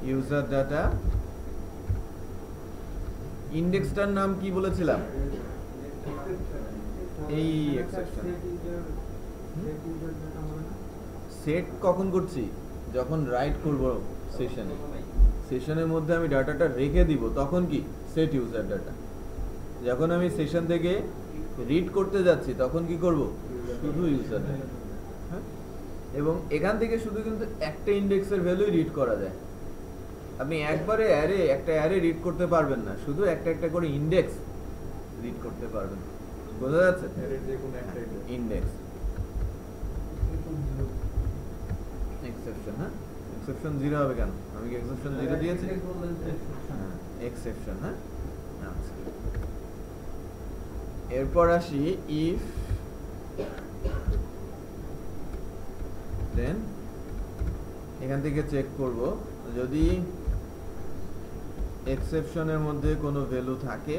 S1: ইউজার ডাটা, ইন্ডেক্সটার নাম কি বলেছিলাম, এই এক্সেপশন। সেট কখন করছি, যখন রাইট করব সেশনে, সেশনের মধ্যে আমি ডাটাটা রেখে দিব, তখন কি সেট ইউজার ডাটা। যখন আমি সেশন থেকে রিড করতে যাচ্ছি, তখন কি করব, শুধু ইউজার ডাটা। হ্যাঁ, এবং এখান থেকে শুধু কিন্তু একটা ইন্ডেক্সের ভ্যালুই রিড করা যায়। আপনি একবারে একটা অ্যারে রিড করতে পারবেন না, শুধু একটা একটা করে ইন্ডেক্স রিড করতে পারবেন, বোঝা যাচ্ছে। ইন্ডেক্স এক্সেপশন, হ্যাঁ এক্সেপশন 0 হবে কেন, আমি কি এক্সেপশন 0 দিয়েছি, এক্সেপশন। হ্যাঁ, আচ্ছা, এরপর আসি ইফ দেন এখান থেকে চেক করব যদি এক্সেপশনের মধ্যে কোনো ভ্যালু থাকে,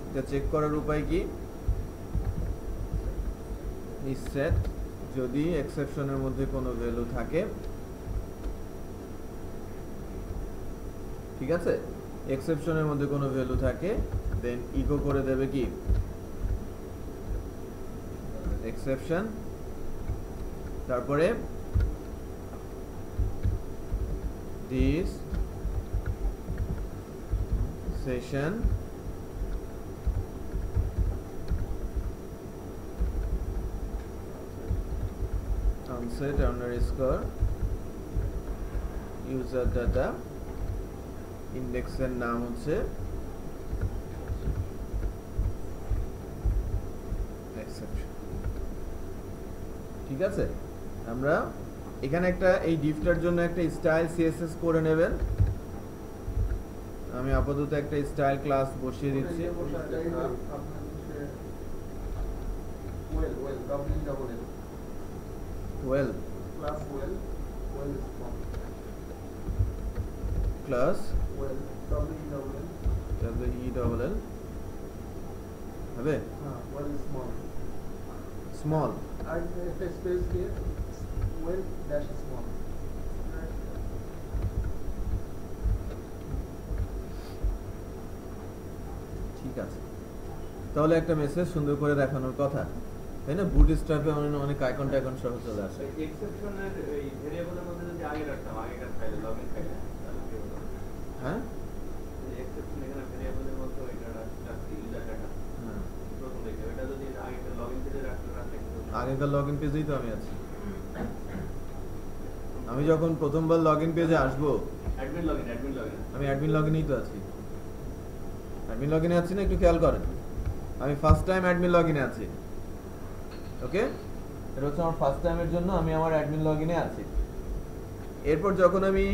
S1: এটা চেক করার উপায় কি, is set যদি এক্সেপশনের মধ্যে কোনো ভ্যালু থাকে, ঠিক আছে, এক্সেপশনের মধ্যে কোনো ভ্যালু থাকে দেন ইকো করে দেবে কি এক্সেপশন, তারপরে this session unset underscore user data ইন্ডেক্সের নাম হচ্ছে exception। ঠিক আছে, আমরা এখানে একটা এই ডিফটার জন্য একটা স্টাইল সিএসএস করে নেবেন। আমি আপাতত একটা স্টাইল ক্লাস বসিয়ে দিচ্ছি। ওয়েল ক্লাস WELL হবে স্মল ঠিক আছে, তাহলে একটা মেসেজ সুন্দর করে দেখানোর কথা, তাই না? বুটস্ট্র্যাপে অনেক আইকন টাইকন সহ চলে আসে।
S3: এক্সেপশনের এই ভেরিয়েবলের মধ্যে যদি আগে রাখতাম, আগেকার ফাইলে লগইন ফাইলে, তাহলে কি হতো?
S1: হ্যাঁ,
S3: এক্সেপশন এখানে ভেরিয়েবলের মধ্যে এটা রাখছি ইউজার ডাটা,
S1: হ্যাঁ,
S3: প্রথম থেকে এটা যদি আগেকার লগইন পেজে রাখতে
S1: আগেকার লগইন পেজেই তো আমি আছি। আমি যখন প্রথমবার লগইন পেজে আসবো,
S3: অ্যাডমিন লগইন
S1: আমি অ্যাডমিন লগইনেই তো আছি। অ্যাডমিন লগইনে আছি না, একটু খেয়াল করেন। আমি ফার্স্ট টাইম অ্যাডমিন লগইনে আছি। ওকে, এটা হচ্ছে আমার ফার্স্ট টাইমের জন্য আমি আমার অ্যাডমিন লগইনে আছি। এরপর যখন আমি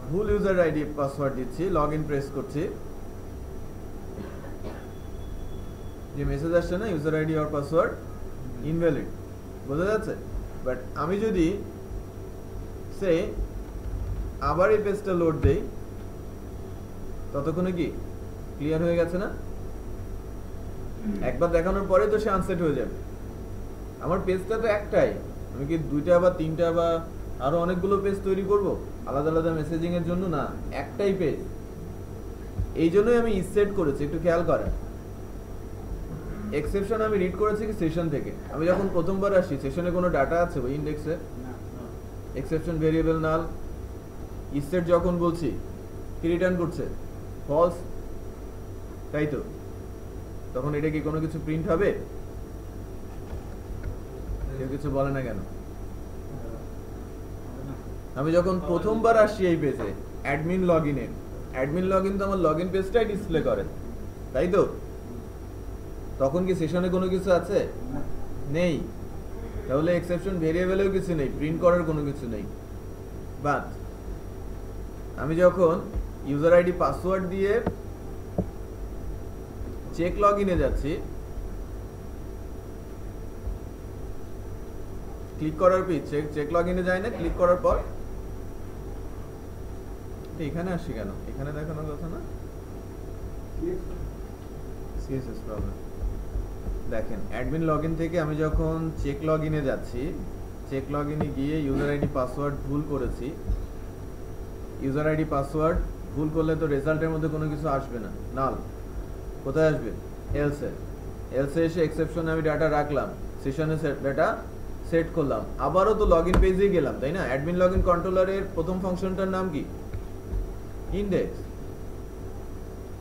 S1: ভুল ইউজার আইডি পাসওয়ার্ড দিচ্ছি, লগইন প্রেস করছি, যে মেসেজ আসছে না user ID or password invalid, বোঝা যাচ্ছে? বাট আমি যদি সে আবার এই পেজটা লোড দেই, ততক্ষণে কি ক্লিয়ার হয়ে গেছে না? একবার দেখানোর পরে তো সে আনসেট হয়ে যাবে। আমার পেজটা তো একটাই, আমি কি দুইটা বা তিনটা বা আরো অনেকগুলো পেজ তৈরি করব আলাদা আলাদা মেসেজিং এর জন্য? না, একটাই পেজ। এই জন্যই আমি সেট করেছি, একটু খেয়াল করেন। এক্সেপশন আমি রিড করেছি কি সেশন থেকে। আমি যখন প্রথমবার আসি, সেশনে কোনো ডাটা আছে ওই ইন্ডেক্সে? এক্সেপশন ভেরিয়েবল নাল। ইসেট যখন বলছি কি রিটার্ন করছে? ফলস, তাই তো? তখন এটা কি কোনো কিছু প্রিন্ট হবে? কেউ কিছু বলে না কেন? আমি যখন প্রথমবার আসছি এই পেজে অ্যাডমিন লগইনে, অ্যাডমিন লগইন তো আমার লগইন পেজটাই ডিসপ্লে করে, তাই তো? তখন কি সেশনে কোনো কিছু আছে? নেই। তাহলে এক্সেপশন ভেরিয়েবলেও কিছু নেই, প্রিন্ট করার কোনো কিছু নেই। বাট আমি যখন ইউজার আইডি পাসওয়ার্ড দিয়ে চেক লগইনে যাচ্ছি, ক্লিক করার পর চেক লগইনে যায় না, ক্লিক করার পর এখানে আসি কেন? এখানে দেখানোর কথা না, সিএসএস প্রবলেম। দেখেন, অ্যাডমিন লগইন থেকে আমি যখন চেক লগইনে যাচ্ছি, চেক লগইনে গিয়ে ইউজার আইডি পাসওয়ার্ড ভুল করেছি। ইউজার আইডি পাসওয়ার্ড ভুল করলে তো রেজাল্টের মধ্যে কোনো কিছু আসবে না, নাল। কোথায় আসবে? এলসে। এলসে এসে এক্সেপশনে আমি ডাটা রাখলাম, সেশনে ডাটা সেট করলাম, আবারও তো লগইন পেজেই গেলাম, তাই না? অ্যাডমিন লগইন কন্ট্রোলারের প্রথম ফাংশনটার নাম কি? ইন্ডেক্স,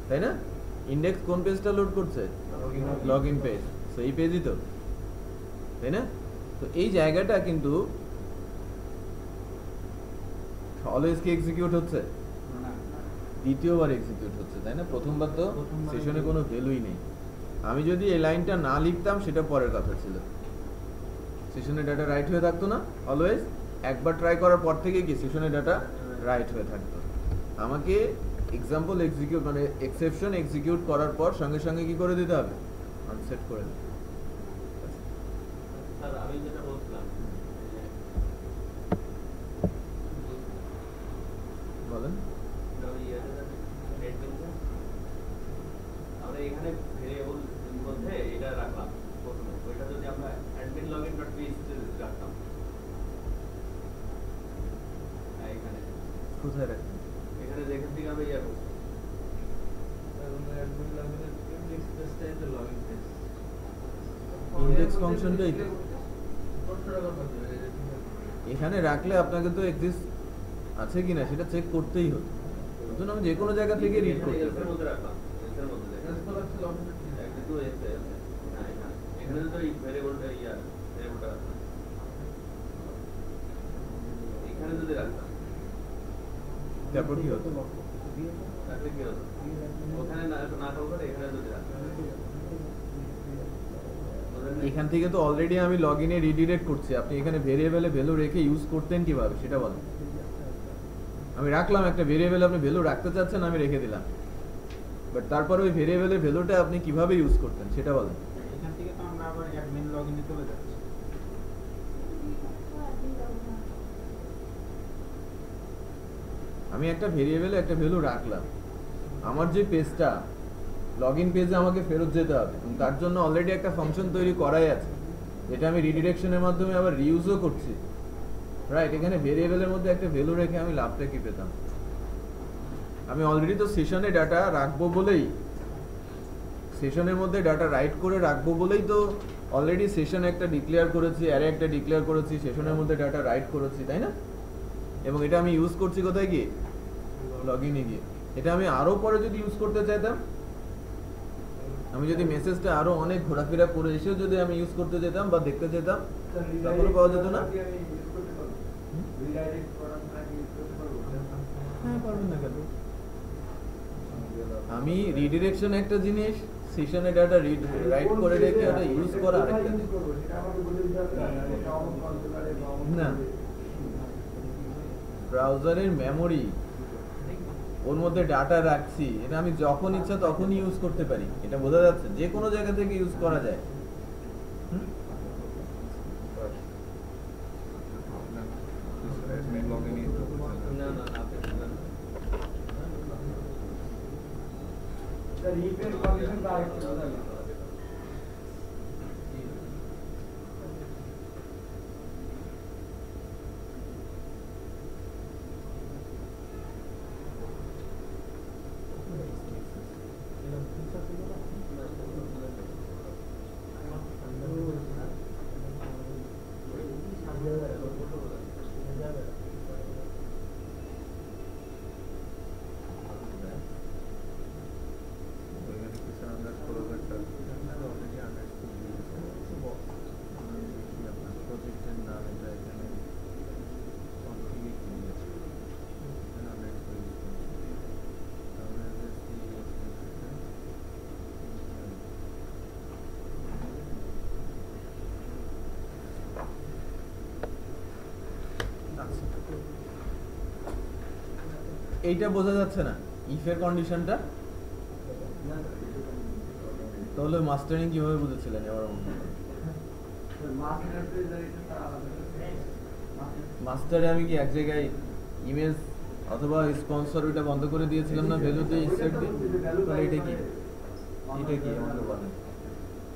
S1: তাই না? ইন্ডেক্স কোন পেজটা লোড করছে? Login page. সো এই পেজই তো, তাই না? তো এই জায়গাটা কিন্তু অলওয়েজ কি এক্সিকিউট হচ্ছে? দ্বিতীয়বার এক্সিকিউট হচ্ছে, তাই না? প্রথমবার তো সেশনে কোনো ভ্যালুই নেই। আমি যদি এই লাইনটা না লিখতাম সেটা পরের কথা ছিল, সেশনে ডাটা রাইট হয়ে থাকতো না অলওয়েজ। একবার ট্রাই করার পর থেকে কি সেশনে ডাটা রাইট হয়ে থাকতো। আমাকে এক্সাম্পল এক্সিকিউট মানে এক্সেপশন এক্সিকিউট করার পর সঙ্গে সঙ্গে কি করে দিতে হবে? আনসেট করে দিতে।
S3: স্যার আমি যেটা বলছিলাম
S1: বলেন।
S3: আমরা এখানে ভেরিয়েবল মধ্যে এটা রাখলাম প্রথমে, ওইটা যদি আমরা admin login.php রাখতাম এখানে
S1: কোথায় রাখবেন?
S3: এখানে যেখান থেকে আমরা ইয়ে করছি
S1: ইন্ডেক্স ফাংশনটাই তো এখানে রাখলে আপনাকে তো এক্সিস্ট আছে কিনা সেটা চেক করতেই হতো। নতুন আমি যে কোনো জায়গা থেকে রিড করতে
S3: এর
S1: পারি।
S3: মধ্যে রাখলাম, এর মধ্যে দেখেন একটা তো এসে না এখানে তো এই ভেরিয়েবলটা ভেরিয়েবলটা রাখলাম এখানে যদি রাখতাম
S1: তারপর কি হতো?
S3: তাহলে কি হতো? ওখানে না করে এখানে যদি রাখতাম
S1: এখান থেকে তো অলরেডি আমি লগইনে রিডিরেক্ট করছি, আপনি এখানে ভেরিয়েবলে ভ্যালু রেখে ইউজ করতেন কিভাবে সেটা বলেন। আমি রাখলাম একটা ভেরিয়েবলে, আপনি ভ্যালু রাখতে চাচ্ছেন, আমি রেখে দিলাম, বাট তারপরে ওই ভেরিয়েবলের ভ্যালুটা আপনি কিভাবে ইউজ করতেন সেটা বলেন।
S2: এখান থেকে তো আমরা আবার অ্যাডমিন লগইনে চলে যাচ্ছি।
S1: আমি একটা ভেরিয়েবলে একটা ভ্যালু রাখলাম, আমার যে পেজটা লগইন পেজে আমাকে ফেরত যেতে হবে, এবং তার জন্য অলরেডি একটা ফাংশন তৈরি করাই আছে, এটা আমি রিডিরেকশনের মাধ্যমে আবার রিউজও করছি, রাইট? এখানে ভেরিয়েবলের মধ্যে একটা ভ্যালু রেখে আমি লাভটা কি পেতাম? আমি অলরেডি তো সেশনে ডাটা রাখবো বলেই, সেশনের মধ্যে ডাটা রাইট করে রাখবো বলেই তো অলরেডি সেশন একটা ডিক্লেয়ার করেছি, অ্যারে একটা ডিক্লেয়ার করেছি, সেশনের মধ্যে ডাটা রাইট করেছি, তাই না? এবং এটা আমি ইউজ করছি কোথায় গিয়ে? লগইনে গিয়ে। এটা আমি আরো পরে যদি ইউজ করতে চাইতাম, আমি যদি মেসেজটা আরো অনেক ঘোরাফেরা করে এসেও যদি আমি ইউজ করতে যেতাম বা দেখতে যেতাম, তারপরে পাওয়া যেত না? হ্যাঁ, পারবেন না কেন? আমি রিডিরেকশন একটা জিনিস, সেশনে ডাটা রাইট করে রেখে ওটা ইউজ করা আরেকটা জিনিস। না, ব্রাউজারের মেমোরি, ওর মধ্যে ডাটা রাখছি, এটা আমি যখন ইচ্ছা তখনই ইউজ করতে পারি, এটা বোঝা যাচ্ছে? যে কোনো জায়গা থেকে ইউজ করা যায়। এইটা বোঝা যাচ্ছে না ইফের কন্ডিশনটা? তাহলে মাস্টারিং কিভাবে বুঝেছিলেন? এবার মাস্টারে আমি কি এক জায়গায় ইমেজ অথবা স্পন্সর ওইটা বন্ধ করে দিয়েছিলাম না ভ্যালুতে সেট দিয়ে? তাহলে এটা কি? এটা কি আমাকে বলেন,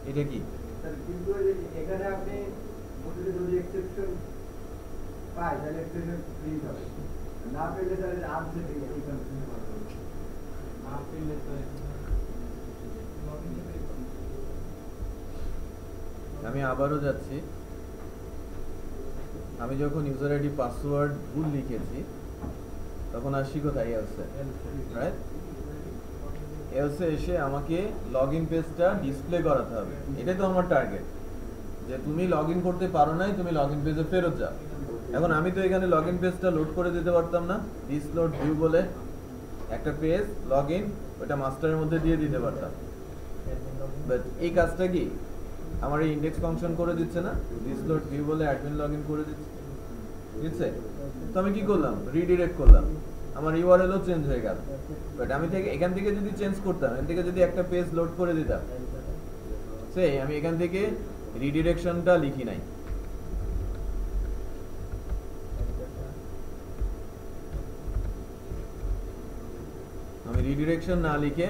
S1: এটা কি?
S4: কিন্তু এখানে আপনি যদি এক্সেপশন পাই তাহলে এক্সেপশন প্রিন্ট হবে, না পেলে তাহলে আনসেটিং এই কন্ডিশনে হবে, না পেলে তো
S1: আমি আবারও যাচ্ছি, আমি যখন ইউজার আইডি পাসওয়ার্ড ভুল লিখেছি তখন আসি কোথায়? Else, right? এলসে এসে আমাকে লগইন পেজটা ডিসপ্লে করাতে হবে, এটাই তো আমার টার্গেট, যে তুমি লগইন করতে পারো নাই, তুমি লগইন পেজে ফেরত যাও। এখন আমি তো এখানে লগইন পেজটা লোড করে দিতে পারতাম না, দিস লোড ভিউ বলে একটা পেজ লগইন, ওটা মাস্টারের মধ্যে দিয়ে দিতে পারতাম, বাট এই কাজটা কি আমার এই ইন্ডেক্স ফাংশন করে দিচ্ছে না? দিস লোড ভিউ বলে অ্যাডমিন লগইন করে দিচ্ছে, তো আমি কি করলাম? রিডিরেক্ট করলাম, আমার ইউআরএলও চেঞ্জ হয়ে গেল। বাট আমি এখান থেকে যদি চেঞ্জ করতাম, এখান থেকে যদি একটা পেজ লোড করে দিতাম, সেই আমি এখান থেকে রিডিরেকশনটা লিখি নাই। আমি রিডিরেকশন না লিখে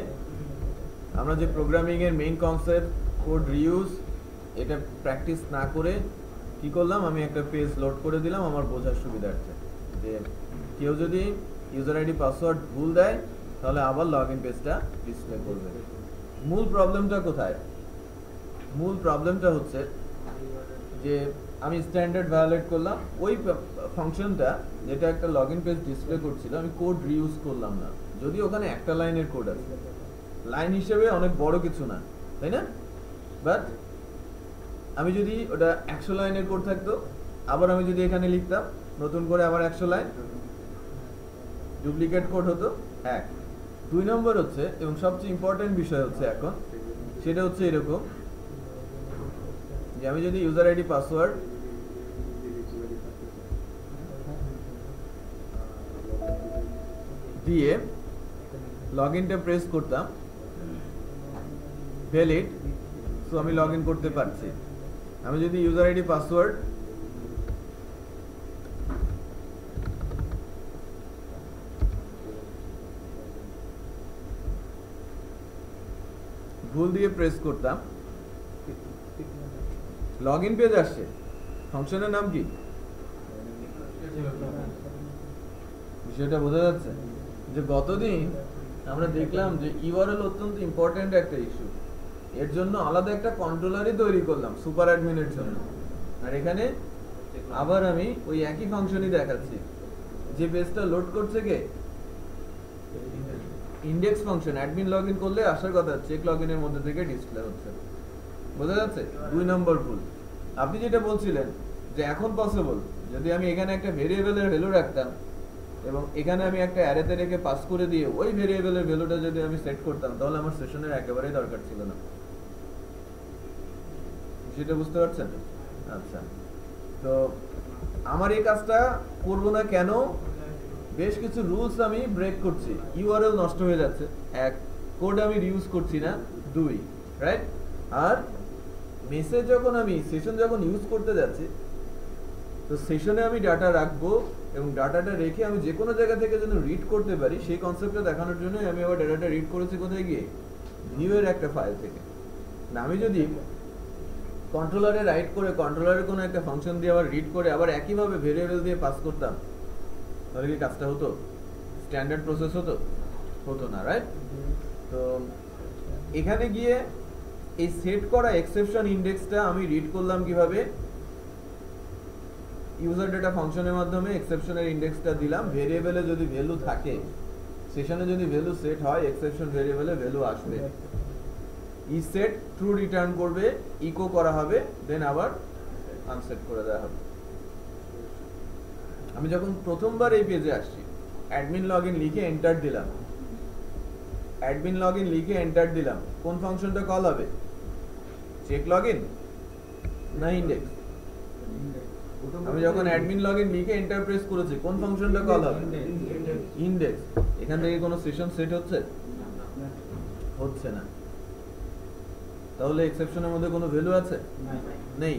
S1: আমরা যে প্রোগ্রামিং এর মেইন কনসেপ্ট কোড রিউজ এটা প্র্যাকটিস না করে কি করলাম, আমি একটা পেজ লোড করে দিলাম আমার বোঝার সুবিধার্থে, যে কেউ যদি ইউজার আইডি পাসওয়ার্ড ভুল দেয় তাহলে আবার লগইন পেজটা ডিসপ্লে করবে। মূল প্রবলেমটা কোথায়? মূল প্রবলেমটা হচ্ছে যে আমি স্ট্যান্ডার্ড ভায়োলেট করলাম, ওই ফাংশনটা যেটা একটা লগইন পেজ ডিসপ্লে করছিল আমি কোড রিউজ করলাম না, যদি ওখানে একটা লাইনের কোড আছে, লাইন হিসেবে অনেক বড় কিছু না, তাই না? বাট আমি যদি ওটা 100 লাইনের কোড থাকতো, আবার আমি যদি এখানে লিখতাম নতুন করে আবার 100 লাইন, ডুপ্লিকেট কোড হতো। 1 2 নম্বর হচ্ছে, এবং সবচেয়ে ইম্পর্টেন্ট বিষয় হচ্ছে এখন, সেটা হচ্ছে এরকম যে আমি যদি ইউজার আইডি পাসওয়ার্ড দিয়ে লগইনটা প্রেস করতাম, ভ্যালিড, সো আমি লগইন করতে পারছি। আমি যদি ইউজার আইডি পাসওয়ার্ড ভুল দিয়ে প্রেস করতাম, লগইন পেজ আসছে। ফাংশনের নাম কি? বিষয়টা বোঝা যাচ্ছে যে গতদিন আমরা দেখলাম যে ইউআরএল অত্যন্ত ইম্পর্টেন্ট একটা ইস্যু, এর জন্য আলাদা একটা কন্ট্রোলারই তৈরি করলাম সুপার অ্যাডমিনের জন্য। আর এখানে আবার আমি ওই একই ফাংশনই দেখাচ্ছি, যে পেজটা লোড করছে কে? Index function. অ্যাডমিন লগইন করলে আসার কথা, চেক লগইনের মধ্যে থেকে ডিসপ্লে হচ্ছে। বোঝা যাচ্ছে? 2 নম্বর ভুল। আপনি যেটা বলছিলেন যে এখন পসিবল যদি আমি এখানে একটা ভেরিয়েবলের ভ্যালু রাখতাম এবং এখানে আমি একটা অ্যারেতে রেখে পাস করে দিয়ে ওই ভেরিয়েবলের ভ্যালুটা যদি আমি সেট করতাম, তাহলে আমার সেশনের একেবারেই দরকার ছিল না। সেটা বুঝতে পারছেন? আচ্ছা, তো আমার এই কাজটা করব না কেন? বেশ কিছু রুলস আমি ব্রেক করছি, ইউআরএল নষ্ট হয়ে যাচ্ছে, 1 কোড আমি রিউজ করছি না, 2 রাইট। আর মেসেজ যখন আমি সেশন যখন ইউজ করতে যাচ্ছি, তো সেশনে আমি ডাটা রাখবো এবং ডাটাটা রেখে আমি যে কোনো জায়গা থেকে যেন রিড করতে পারি, সেই কনসেপ্টটা দেখানোর জন্য আমি আবার ডাটাটা রিড করেছি কোথায় গিয়ে? ভিউয়ের একটা ফাইল থেকে। না আমি যদি কন্ট্রোলারে রাইট করে কন্ট্রোলারের কোনো একটা ফাংশন দিয়ে আবার রিড করে আবার একইভাবে ভেরিয়েবল দিয়ে পাস করতাম, তাহলে কি কাজটা হতো? স্ট্যান্ডার্ড প্রসেস হতো? হতো না, রাইট? তো এখানে গিয়ে এই সেট করা এক্সেপশন ইন্ডেক্সটা আমি রিড করলাম কিভাবে? ইউজার ডেটা ফাংশনের মাধ্যমে এক্সেপশনের ইন্ডেক্সটা দিলাম। ভেরিয়েবলে যদি ভ্যালু থাকে, সেশনে যদি ভ্যালু সেট হয়, এক্সেপশন ভেরিয়েবলে ভ্যালু আসবে, ই সেট ট্রু রিটার্ন করবে, ইকো করা হবে, দেন আবার আনসেট করে দেওয়া হবে। আমি যখন প্রথমবার এই পেজে আসছি, অ্যাডমিন লগইন লিখে এন্টার দিলাম, অ্যাডমিন লগইন লিখে এন্টার দিলাম, কোন ফাংশনটা কল হবে? চেক লগইন না ইন্ডেক্স? আমি যখন অ্যাডমিন লগইন লিখে এন্টার প্রেস করেছি, কোন ফাংশনটা কল হবে? ইন্ডেক্স। এখান থেকে কোনো সেশন সেট হচ্ছে? হচ্ছে না। তাহলে এক্সেপশনের মধ্যে কোনো ভ্যালু আছে? নেই।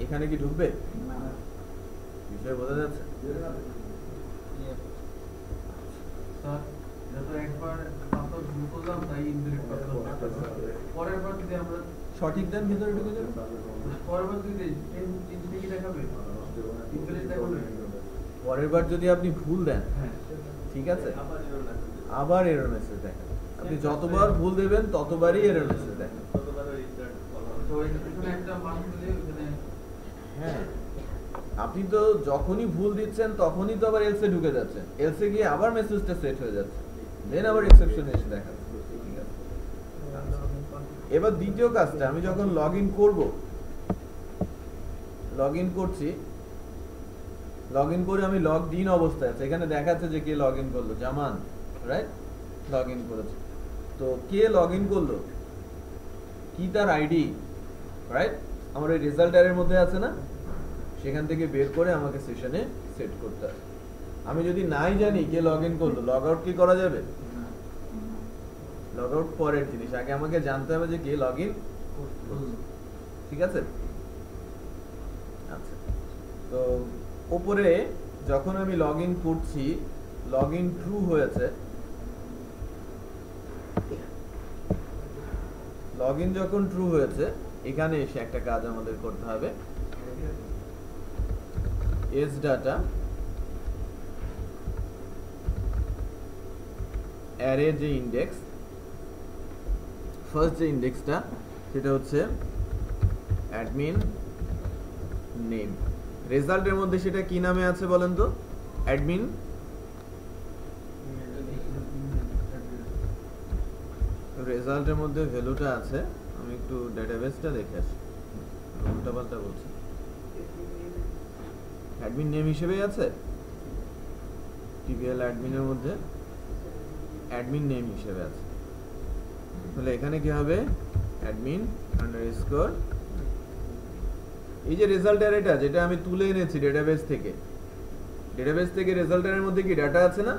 S1: এখানে কি ঢুকবে? বিষয় বোঝা যাচ্ছে?
S2: স্যার, যত একবার পাসওয়ার্ড ভুল করলাম তাই ইনভ্যালিড পাসওয়ার্ড। পরের বার যদি আমরা
S1: সঠিক দেন ভিতরে ঢুকে যাবে।
S2: পরের বার যদি চেঞ্জ কি দেখাবে? ইনভ্যালিড দেখাবে।
S1: পরের বার যদি আপনি ভুল দেন,
S2: হ্যাঁ,
S1: ঠিক আছে, আবার এরর মেসেজ দেখাবে। আপনি যতবার ভুল দেবেন ততবারই এরর মেসেজ দেখাবে।
S2: তো এখানে একটা মান দিলে ওখানে
S1: হ্যাঁ, আপনি তো যখনই ভুল দিচ্ছেন তখনই তো আবার এলসে ঢুকে যাচ্ছেন, এলসে গিয়ে আবার মেসেজটা সেট হয়ে যাচ্ছে, দেন আবার এক্সেপশন এসে দেখাচ্ছে। ঠিক আছে, এবার দ্বিতীয় কাজটা, আমি যখন লগইন করব, লগইন করছি, লগইন করে আমি লগড ইন অবস্থায় আছে, এখানে দেখাচ্ছে যে কে লগইন করলো, জামান, রাইট? লগইন করেছে। তো কে লগইন করলো, কি তার আইডি, রাইট? আমার ওই রেজাল্ট এর মধ্যে আছে না, সেখান থেকে বের করে আমাকে সেশনে সেট করতে হবে। আমি যদি নাই জানি কে লগইন করলো, লগ আউট কি করা যাবে? লগ আউট পরের জিনিস, আগে আমাকে জানতে হবে যে কে লগইন করলো। ঠিক আছে? আচ্ছা, তো উপরে যখন আমি লগ ইন করছি, লগ ইন ট্রু হয়েছে, লগ ইন যখন ট্রু হয়েছে, এখানে এসে একটা কাজ আমাদের করতে হবে। এস ডাটা অ্যারে যে ইন্ডেক্স, ফার্স্ট যে ইন্ডেক্সটা সেটা হচ্ছে অ্যাডমিন নেম। রেজাল্টের মধ্যে সেটা কি নামে আছে বলেন তো? অ্যাডমিন রেজাল্টের মধ্যে ভ্যালুটা আছে, আমি একটু ডেটাবেসটা দেখে আসি, উল্টা পাল্টা বলছি। অ্যাডমিন নেম হিসেবেই আছে টিভিএল অ্যাডমিনের মধ্যে, অ্যাডমিন নেম হিসেবে আছে। তাহলে এখানে কি হবে? অ্যাডমিন আন্ডারস্কোর, এই যে রেজাল্ট অ্যারেটা যেটা আমি তুলে এনেছি ডেটাবেস থেকে, ডেটাবেস থেকে রেজাল্ট অ্যারের মধ্যে কি ডাটা আছে না?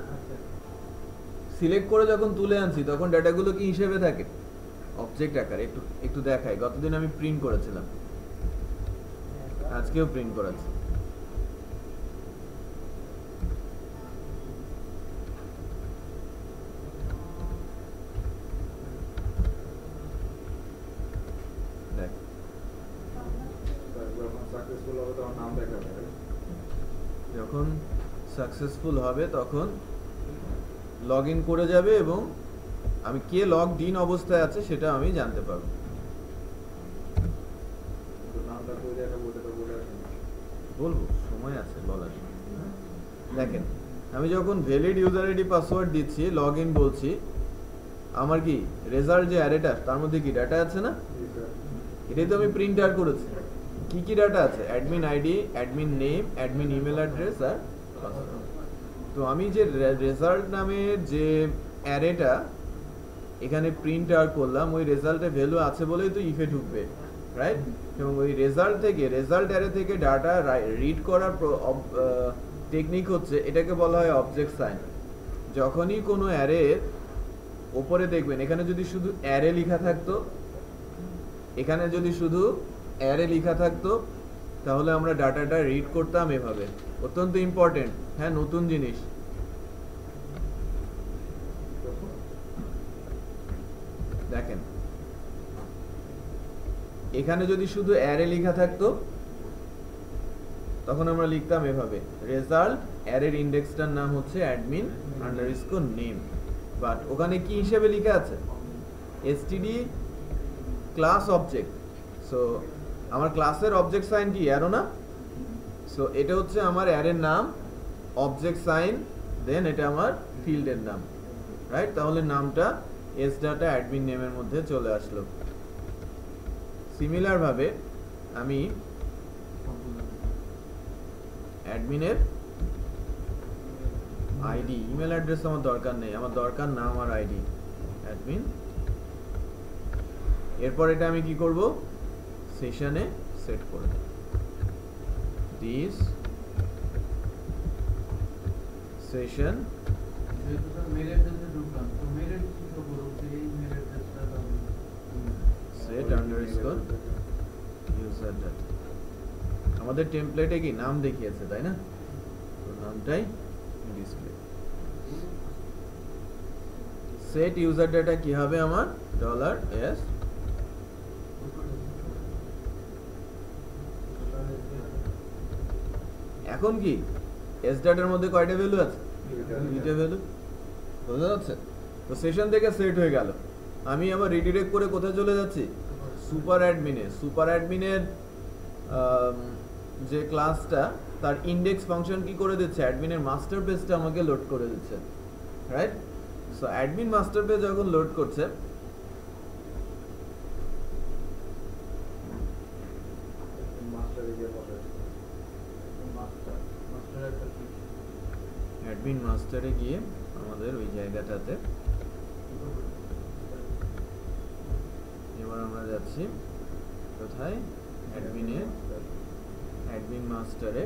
S1: সিলেক্ট করে যখন তুলে আনছি তখন ডাটাগুলো কি হিসেবে থাকে? অবজেক্ট আকারে। একটু দেখাই, গতদিন আমি প্রিন্ট করেছিলাম, আজকেও প্রিন্ট করাচ্ছি। দেখ, যখন সাকসেসফুল হবে তখন লগ ইন করে যাবে এবং আমি কে লগ ইন অবস্থায় আছে সেটা আমি জানতে পারবো। বলবো, সময় আছে বলার। দেখেন, আমি যখন ভ্যালিড ইউজার আইডি পাসওয়ার্ড দিচ্ছি, লগ ইন বলছি, আমার কি রেজাল্ট যে অ্যারেটা তার মধ্যে কি ডাটা আছে না? এটাই তো আমি প্রিন্ট আউট করেছি। কি কি ডাটা আছে? Admin ID, admin name, admin email address আর পাসওয়ার্ড। তো আমি যে রেজাল্ট নামের যে অ্যারেটা এখানে প্রিন্ট আউট করলাম, ওই রেজাল্টে ভ্যালু আছে বলেই তো ইফে ঢুকবে, রাইট? এবং ওই রেজাল্ট থেকে, রেজাল্ট অ্যারে থেকে ডাটা রিড করার টেকনিক হচ্ছে, এটাকে বলা হয় অবজেক্ট সাইন। যখনই কোনো অ্যারের ওপরে দেখবেন, এখানে যদি শুধু অ্যারে লেখা থাকতো, এখানে যদি শুধু অ্যারে লেখা থাকতো, তাহলে আমরা ডাটাটা রিড করতাম এভাবে। অত্যন্ত ইম্পর্টেন্ট, হ্যাঁ, নতুন জিনিস। দেখেন, এখানে যদি শুধু অ্যারে লেখা থাকতো তখন আমরা লিখতাম এভাবে, রেজাল্ট অ্যারের ইন্ডেক্সটার নাম হচ্ছে অ্যাডমিন আন্ডারস্কোর নেম, বাট ওখানে কি হিসেবে লেখা আছে? STD class object. সো আমার ক্লাসের অবজেক্ট সাইন কি অ্যারো না? সো এটা হচ্ছে আমার অ্যারের নাম, অবজেক্ট সাইন, দেন এটা আমার ফিল্ডের নাম, রাইট? তাহলে নামটা এস ডাটা অ্যাডমিন নেমের মধ্যে চলে আসলো। সিমিলার ভাবে আমি অ্যাডমিনের আইডি, ইমেল অ্যাড্রেস আমার দরকার নেই, আমার দরকার নাম আর আইডি, অ্যাডমিন। এরপর এটা আমি কি করব? সেশনে সেট করে দেব, this session set underscore user data. আমাদের টেমপ্লেটে কি নাম দেখিয়েছে, তাই না? তো নামটাই ডিসপ্লে। সেট ইউজার ডাটা কি হবে আমার? $s। এখন কি এস ডাটার মধ্যে কয়টা ভ্যালু আছে? দুইটা ভ্যালু, বোঝা যাচ্ছে? তো সেশন থেকে সেট হয়ে গেল। আমি আবার রিডিরেক্ট করে কোথায় চলে যাচ্ছি? সুপার অ্যাডমিনে। সুপার অ্যাডমিনের যে ক্লাসটা, তার ইন্ডেক্স ফাংশন কি করে দিচ্ছে? অ্যাডমিনের মাস্টার পেজটা আমাকে লোড করে দিচ্ছে, right? So admin master page যখন লোড করছে, অ্যাডমিন মাস্টারে গিয়ে আমাদের ওই জায়গাটাতে এবার আমরা যাচ্ছি কোথায়? অ্যাডমিনের, অ্যাডমিন মাস্টারে।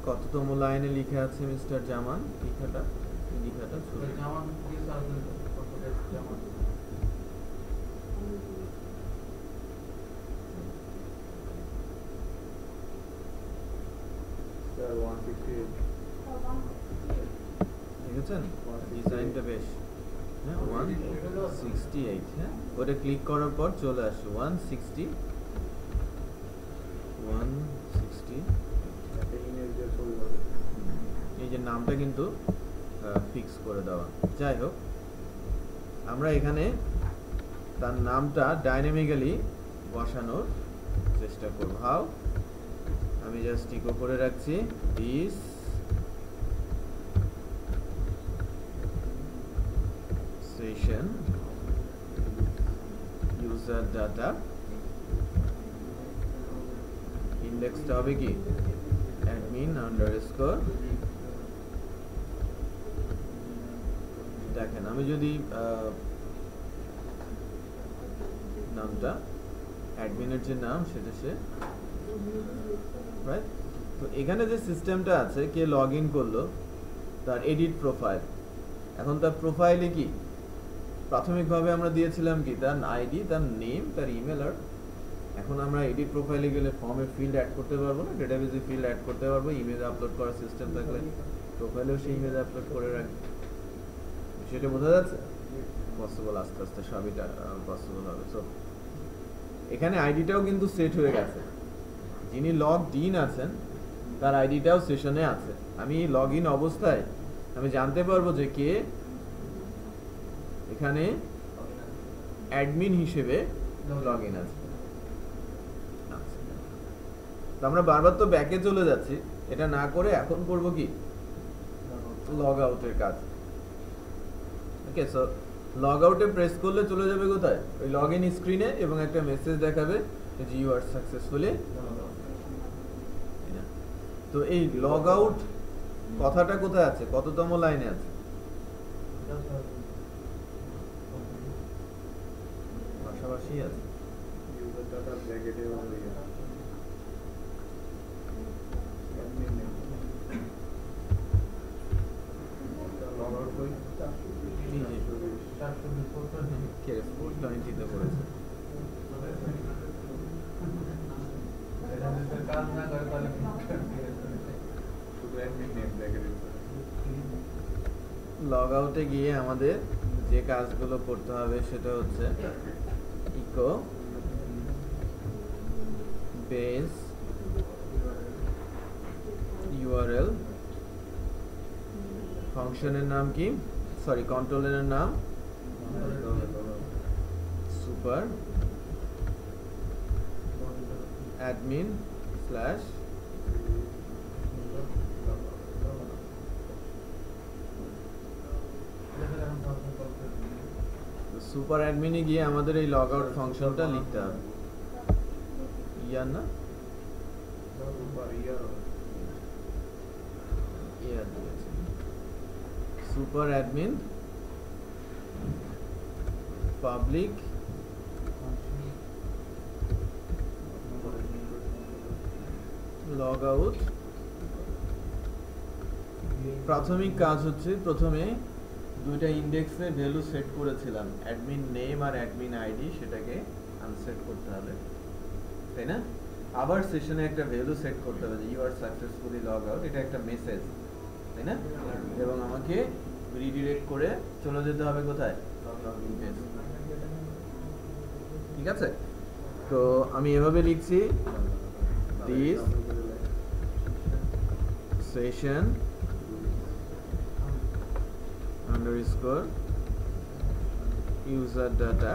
S1: কততম লাইনে লিখে আছে মিস্টার জামান? লেখাটা ছোট। দেখেছেন ডিজাইনটা বেশ, হ্যাঁ 168, হ্যাঁ ওটা ক্লিক করার পর চলে আসে 160 এই যে নামটা কিন্তু ফিক্স করে দেওয়া। যাই হোক, আমরা এখানে তার নামটা ডাইনামিক্যালি বসানোর চেষ্টা করব। হাউ, আমি জাস্ট ইকো করে রাখছি দিস সেশন ইউজার ডাটা, ইন্ডেক্সটা হবে কি অ্যাডমিন আন্ডারস্কোর। দেখেন আমি যদি নামটা অ্যাডমিনের যে নাম সেটা সে রাইট। তো এখানে যে সিস্টেমটা আছে, কে লগ ইন করলো, তার এডিট প্রোফাইল। এখন তার প্রোফাইলে কি প্রাথমিকভাবে আমরা দিয়েছিলাম কি তার আইডি, তার নেম, তার ইমেল। আর এখন আমরা এডিট প্রোফাইলে গেলে ফর্মে ফিল্ড অ্যাড করতে পারবো না, ডেটাবেসে ফিল্ড অ্যাড করতে পারবো। ইমেজ আপলোড করার সিস্টেম থাকলে প্রোফাইলেও সেই ইমেজ আপলোড করে রাখবে। সেটা বোঝা যাচ্ছে? পসিবল, আস্তে আস্তে সবই পসিবল হবে। সো এখানে আইডিটাও কিন্তু সেট হয়ে গেছে। যিনি লগড ইন আছেন তার আইডিটাও সেশনে আছে। আমি লগ ইন অবস্থায় আমি জানতে পারবো যে কে এখানে অ্যাডমিন হিসেবে লগ ইন আছে। তো আমরা বারবার তো ব্যাকে চলে যাচ্ছি, এটা না করে এখন করব কি লগ আউটের কাজ। ওকে, সো লগ আউটে প্রেস করলে চলে যাবে কোথায়, ওই লগ ইন স্ক্রিনে, এবং একটা মেসেজ দেখাবে যে ইউ আর সাকসেসফুলি। তো এই লগ আউট কথাটা কোথায় আছে, কততম লাইনে আছে? পাশাপাশি আছে। লগ আউটে গিয়ে আমাদের যে কাজগুলো করতে হবে সেটা হচ্ছে ইকো বেস ইউআরএল, ফাংশনের নাম কি, সরি কন্ট্রোলারের নাম সুপার অ্যাডমিন স্ল্যাশ সুপার অ্যাডমিনে গিয়ে আমাদের এই লগ আউট ফাংশনটা লিখতে হবে। ইয়ার না super admin public log out. প্রাথমিক কাজ হচ্ছে প্রথমে দুইটা ইন্ডেক্সে ভ্যালু সেট করেছিলাম, অ্যাডমিন নেম আর অ্যাডমিন আইডি, সেটাকে আনসেট করতে হবে, তাই না? আবার সেশনে একটা ভ্যালু সেট করতে হবে যে you are successfully log out, এটা একটা মেসেজ, তাই না? এবং আমাকে রিডিরেক্ট করে চলে যেতে হবে কোথায়, লগইন পেজ। ঠিক আছে, তো আমি এভাবে লিখছি this session underscore user data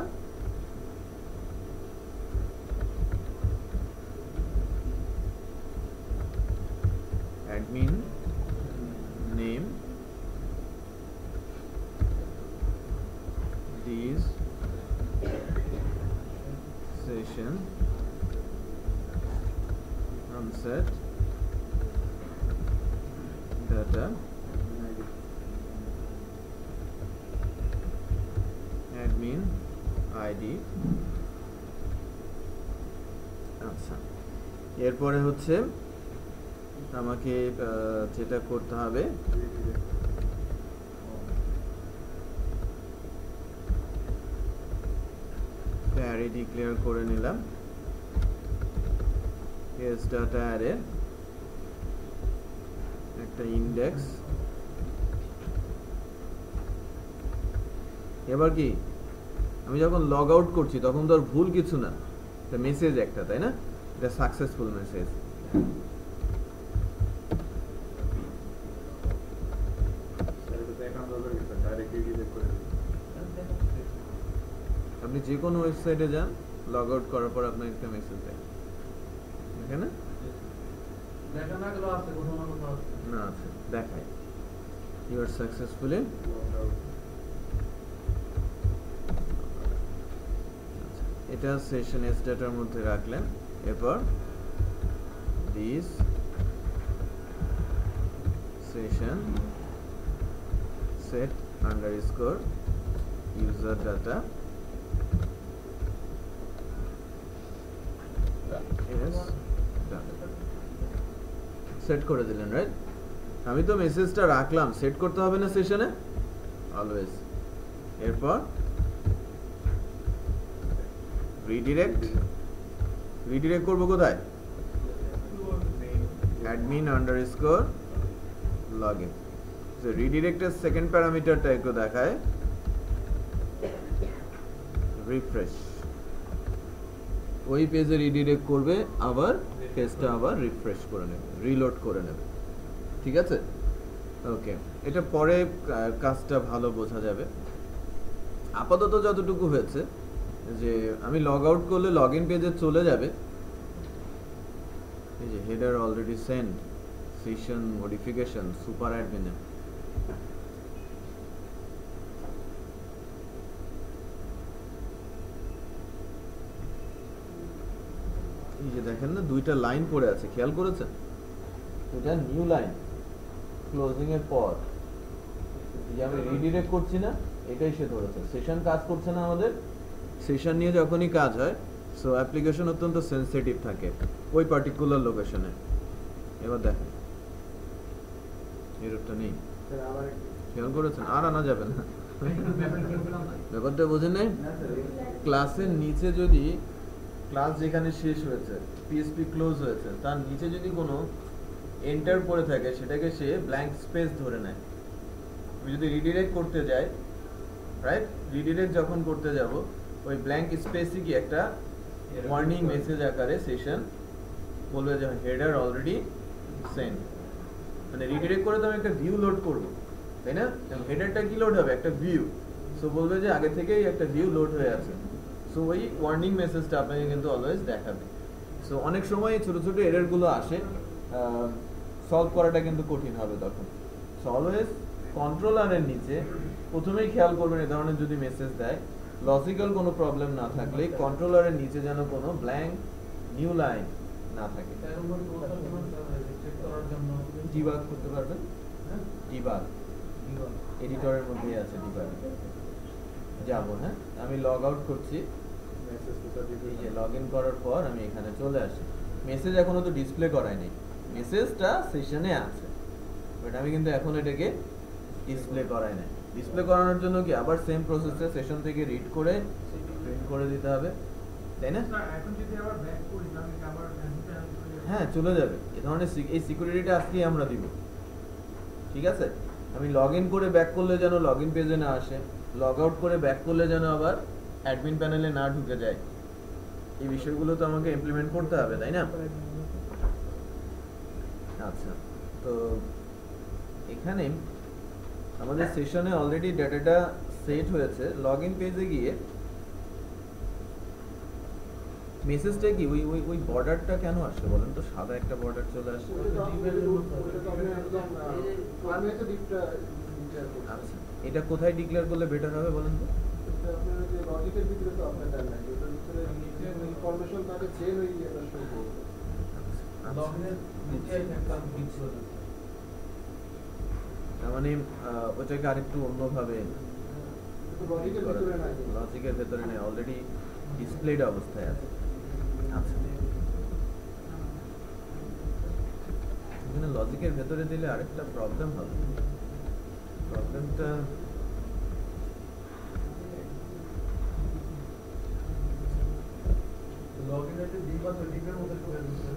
S1: admin name this session unset data admin id। আচ্ছা, এরপরে হচ্ছে আমাকে যেটা করতে হবে অ্যারে ডিক্লেয়ার করে নিলাম, কেস ডাটা অ্যারে একটা ইন্ডেক্স। এবার কি আমি যখন লগ আউট করছি তখন তো আর ভুল কিছু না, এটা মেসেজ একটা, তাই না? এটা সাকসেসফুল মেসেজ। আপনি যে কোনো ওয়েবসাইটে যান, লগ আউট করার পর আপনার একটা মেসেজ দেয়, দেখেন না? না আছে, দেখায় ইউ আর সাকসেসফুলি। এটা সেশন স্ট্যাটার মধ্যে রাখলেন। এরপর this session set underscore user data is done. Set করে দিলেন, রাইট? আমি তো মেসেজটা রাখলাম, সেট করতে হবে না সেশনে অলওয়েজ। এরপর রিডিরেক্ট করবো কোথায়? admin underscore login। So redirect এর সেকেন্ড প্যারামিটারটা একটু দেখায়, রিফ্রেশ। ওই পেজে রিডিরেক্ট করবে, আবার পেজটা আবার রিফ্রেশ করে নেবে, রিলোড করে নেবে। ঠিক আছে? ওকে, এটা পরে কাজটা ভালো বোঝা যাবে। আপাতত যতটুকু হয়েছে যে আমি লগ আউট করলে লগ ইন পেজে চলে যাবে। এই যে header already send, session modification, super অ্যাডমিনে। এই যে দেখেন না, দুইটা লাইন পড়ে আছে, খেয়াল করেছেন? এটা নিউ লাইন ক্লোজিং এর পর যে আমি রিডিরেক্ট করছি না, এটাই সে ধরেছে। সেশন কাজ করছে না আমাদের। সেশন নিয়ে যখনই কাজ হয়, সো অ্যাপ্লিকেশন অত্যন্ত সেনসিটিভ থাকে ওই পার্টিকুলার লোকেশনে। এবার দেখেন এরটা নেই, খেয়াল করেছেন? আর আনা যাবে না। ব্যাপারটা বোঝেন নাই? ক্লাসের নিচে যদি, ক্লাস যেখানে শেষ হয়েছে, পিএসপি ক্লোজ হয়েছে, তার নিচে যদি কোনো এন্টার পড়ে থাকে, সেটাকে সে ব্ল্যাঙ্ক স্পেস ধরে নেয়। আমি যদি রিডিরেক্ট করতে যাই, রাইট, রিডিরেক্ট যখন করতে যাব, ওই ব্ল্যাঙ্ক স্পেসই কি একটা ওয়ার্নিং মেসেজ আকারে সেশন বলবে যে হেডার অলরেডি সেন্ড। মানে রিডিরেক্ট করে তো আমি একটা ভিউ লোড করব, তাই না? হেডারটা কি লোড হবে? একটা ভিউ। সো বলবে যে আগে থেকেই একটা ভিউ লোড হয়ে আছে। সো ওই ওয়ার্নিং মেসেজটা আপনাকে কিন্তু অলওয়েজ দেখাবে। সো অনেক সময় ছোট ছোট এররগুলো আসে, সলভ করাটা কিন্তু কঠিন হবে তখন। সো অলওয়েজ কন্ট্রোলারের নিচে প্রথমেই খেয়াল করবেন, এই ধরনের যদি মেসেজ দেয়, লজিক্যাল কোনো প্রবলেম না থাকলে কন্ট্রোলারের নিচে যেন কোনো ব্ল্যাঙ্ক নিউ লাইন না থাকে। ডিবাগ করতে পারবেন, ডিবাগ এডিটরের মধ্যেই আছে, ডিবাগ যাব। হ্যাঁ, আমি লগ আউট করছি, এই যে লগ ইন করার পর আমি এখানে চলে আসি। মেসেজ এখনো তো ডিসপ্লে করায়নি, মেসেজটা সেশনে আছে, বাট আমি কিন্তু এখন এটাকে ডিসপ্লে করাই নাই। ডিসপ্লে করানোর জন্য কি আবার সেম প্রসেসে সেশন থেকে রিড করে প্রিন্ট করে দিতে হবে, তাই না?
S2: এখন যদি আবার ব্যাক করি তাহলে কি আবার
S1: হ্যাঁ, চলে যাবে। এই ধরনের এই সিকিউরিটিটা আজকেই আমরা দিব। ঠিক আছে? আমি লগ ইন করে ব্যাক করলে যেন লগ ইন পেজে না আসে, লগ আউট করে ব্যাক করলে যেন আবার অ্যাডমিন প্যানেলে না ঢুকে যায়, এই বিষয়গুলো তো আমাকে ইমপ্লিমেন্ট করতে হবে, তাই না? আচ্ছা, তো এখানে আমাদের সেশনে অলরেডি ডেটাটা সেট হয়েছে। লগ ইন পেজে গিয়ে মেসেজটা কি ওই বর্ডারটা কেন আসে বলেন তো? সাদা একটা বর্ডার চলে আসে। আচ্ছা, এটা কোথায় ডিক্লেয়ার করলে বেটার হবে বলেন তো? মানে ওটাকে আরেকটু অন্যভাবে, লজিকের ভেতরে নেই, অলরেডি ডিসপ্লেড অবস্থায় আছে। আচ্ছা, এখানে লজিকের ভেতরে দিলে আরেকটা প্রবলেম হবে। প্রবলেমটা
S3: লগইনের যে ডিপ আছে, ডিপের মধ্যে ঢুকে যাচ্ছে।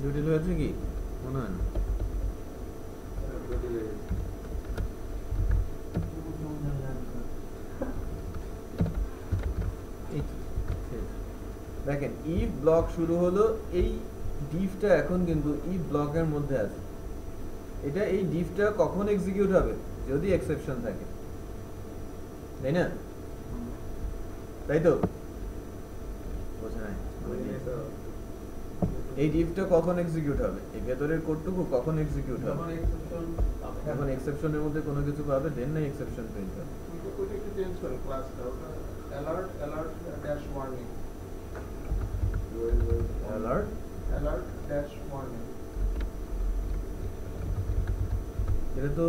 S1: জটিল হয়েছে কি মনে হয় না। এই তো, শেষ। দেখেন ইফ ব্লক শুরু হলো, এই ডিফটা এখন কিন্তু ইফ ব্লকের মধ্যে আছে। এটা এই ডিফটা কখন এক্সিকিউট হবে? যদি এক্সেপশন থাকে, তাই না? তাই তো বোঝা নাই? এই ডিফটা কখন এক্সিকিউট হবে? এই ভেতরের কোডটুকু কখন এক্সিকিউট হবে?
S3: যখন এক্সেপশন পাবে।
S1: এখন এক্সেপশনের মধ্যে কোনো কিছু পাবে, দেন না এক্সেপশন প্রিন্ট হবে।
S2: ওইটা একটু চেঞ্জ করেন ক্লাসটা, ওটা alert dash warning,
S1: alert
S2: alert dash warning.
S1: এটা তো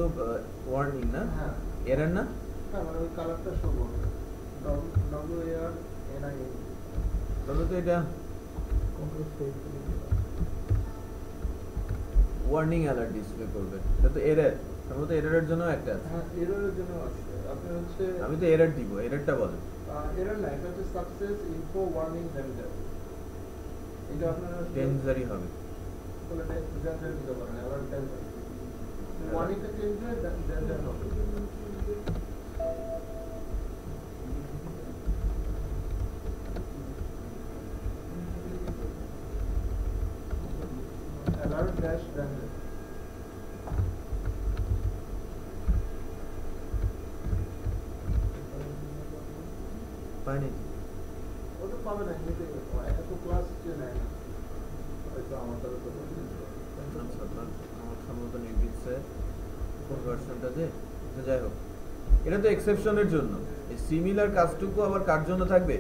S1: ওয়ার্নিং না,
S2: হ্যাঁ
S1: এরর না?
S2: হ্যাঁ, মানে ওই কালারটা শো করবে, WARNING।
S1: তবে তো এটা ওয়ার্নিং অ্যালার্ট ডিসপ্লে করবে। এটা তো এরর, সম্ভবত এররের জন্য একটা আছে।
S2: হ্যাঁ, এররের জন্য আছে। আপনি হচ্ছে
S1: আমি তো এরর দিব, এররটা বলেন।
S2: এরর না, এটা হচ্ছে সাকসেস ইনফো ওয়ার্নিং ডেঞ্জার। এটা আপনারা
S1: ডেঞ্জারই হবে।
S2: বলে ডেঞ্জার দিতে পারেন, অ্যালার্ট ডেঞ্জার। ওয়ার্নিংটা চেঞ্জ হয়ে ডেঞ্জার হবে। Alert dash danger.
S1: পাইনি।
S2: ওটা পাবে না, এমনিতে এত ক্লাস যে নেয় না, হয়তো আমার দ্বারা তো
S1: আচ্ছা, তার আমার সম্ভবত নির্বিচ্ছে কোন ভার্সনটা যে, তো যাই হোক, এটা তো এক্সেপশনের জন্য। এই সিমিলার কাজটুকু আবার কার জন্য থাকবে?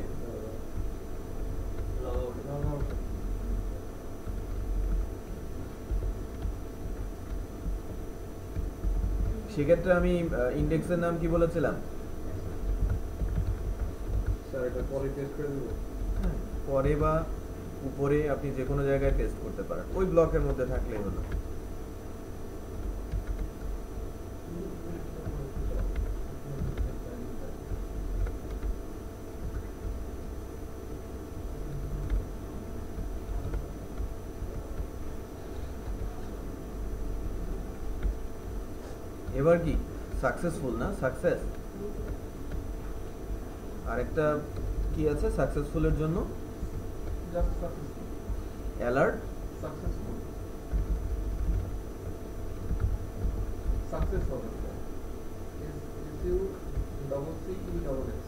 S1: সেক্ষেত্রে আমি ইন্ডেক্সের নাম কি বলেছিলাম?
S2: স্যার এটা পরে টেস্ট করে দেবো।
S1: পরে বা উপরে আপনি যে কোনো জায়গায় টেস্ট করতে পারেন, ওই ব্লকের মধ্যে থাকলেই হলো। এবার কি সাকসেসফুল না, সাকসেস। আরেকটা কি আছে সাকসেসফুলের জন্য?
S2: Just successful.
S1: Alert
S2: successful. Success হবে এটা। SU double C E double S।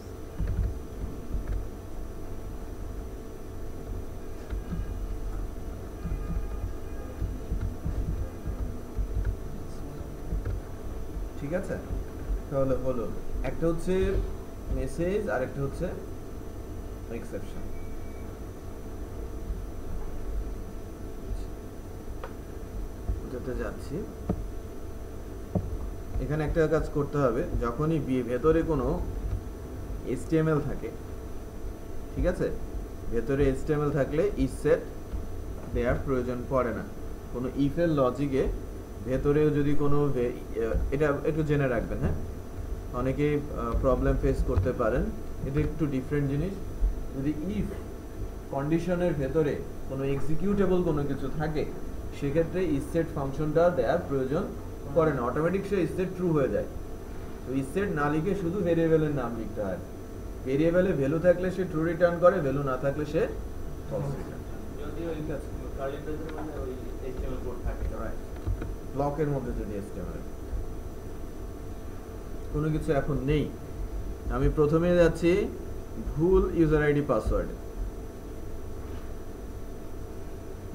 S1: ঠিক আছে, তাহলে হলো একটা হচ্ছে মেসেজ আর একটা হচ্ছে এক্সেপশন। যেতে যাচ্ছি, এখানে একটা কাজ করতে হবে। যখনই ভেতরে কোনো HTML থাকে, ঠিক আছে, ভেতরে HTML থাকলে ইফ সেট দেওয়ার প্রয়োজন পড়ে না। কোনো ইফের লজিকে ভেতরেও যদি কোনো এটা একটু জেনে রাখবেন, হ্যাঁ, অনেকে প্রবলেম ফেস করতে পারেন। এটা একটু ডিফারেন্ট জিনিস। যদি ইফ কন্ডিশনের ভেতরে কোনো এক্সিকিউটেবল কোনো কিছু থাকে, সেক্ষেত্রে ইসেট ফাংশনটা দেওয়ার প্রয়োজন পড়ে না, অটোমেটিক সে ইসেট ট্রু হয়ে যায়। তো ইসেট না লিখে শুধু ভেরিয়েবলের নাম লিখতে হয়। ভেরিয়েবলে ভ্যালু থাকলে সে ট্রু রিটার্ন করে, ভ্যালু না থাকলে সে ফলস রিটার্ন।
S3: যদি ওই কার্লি ব্রেসের মানে ওই HTML কোড থাকে,
S1: রাইট, ব্লকের মধ্যে যদি HTML কোনো কিছু এখন নেই, আমি প্রথমে যাচ্ছি ভুল user ID password,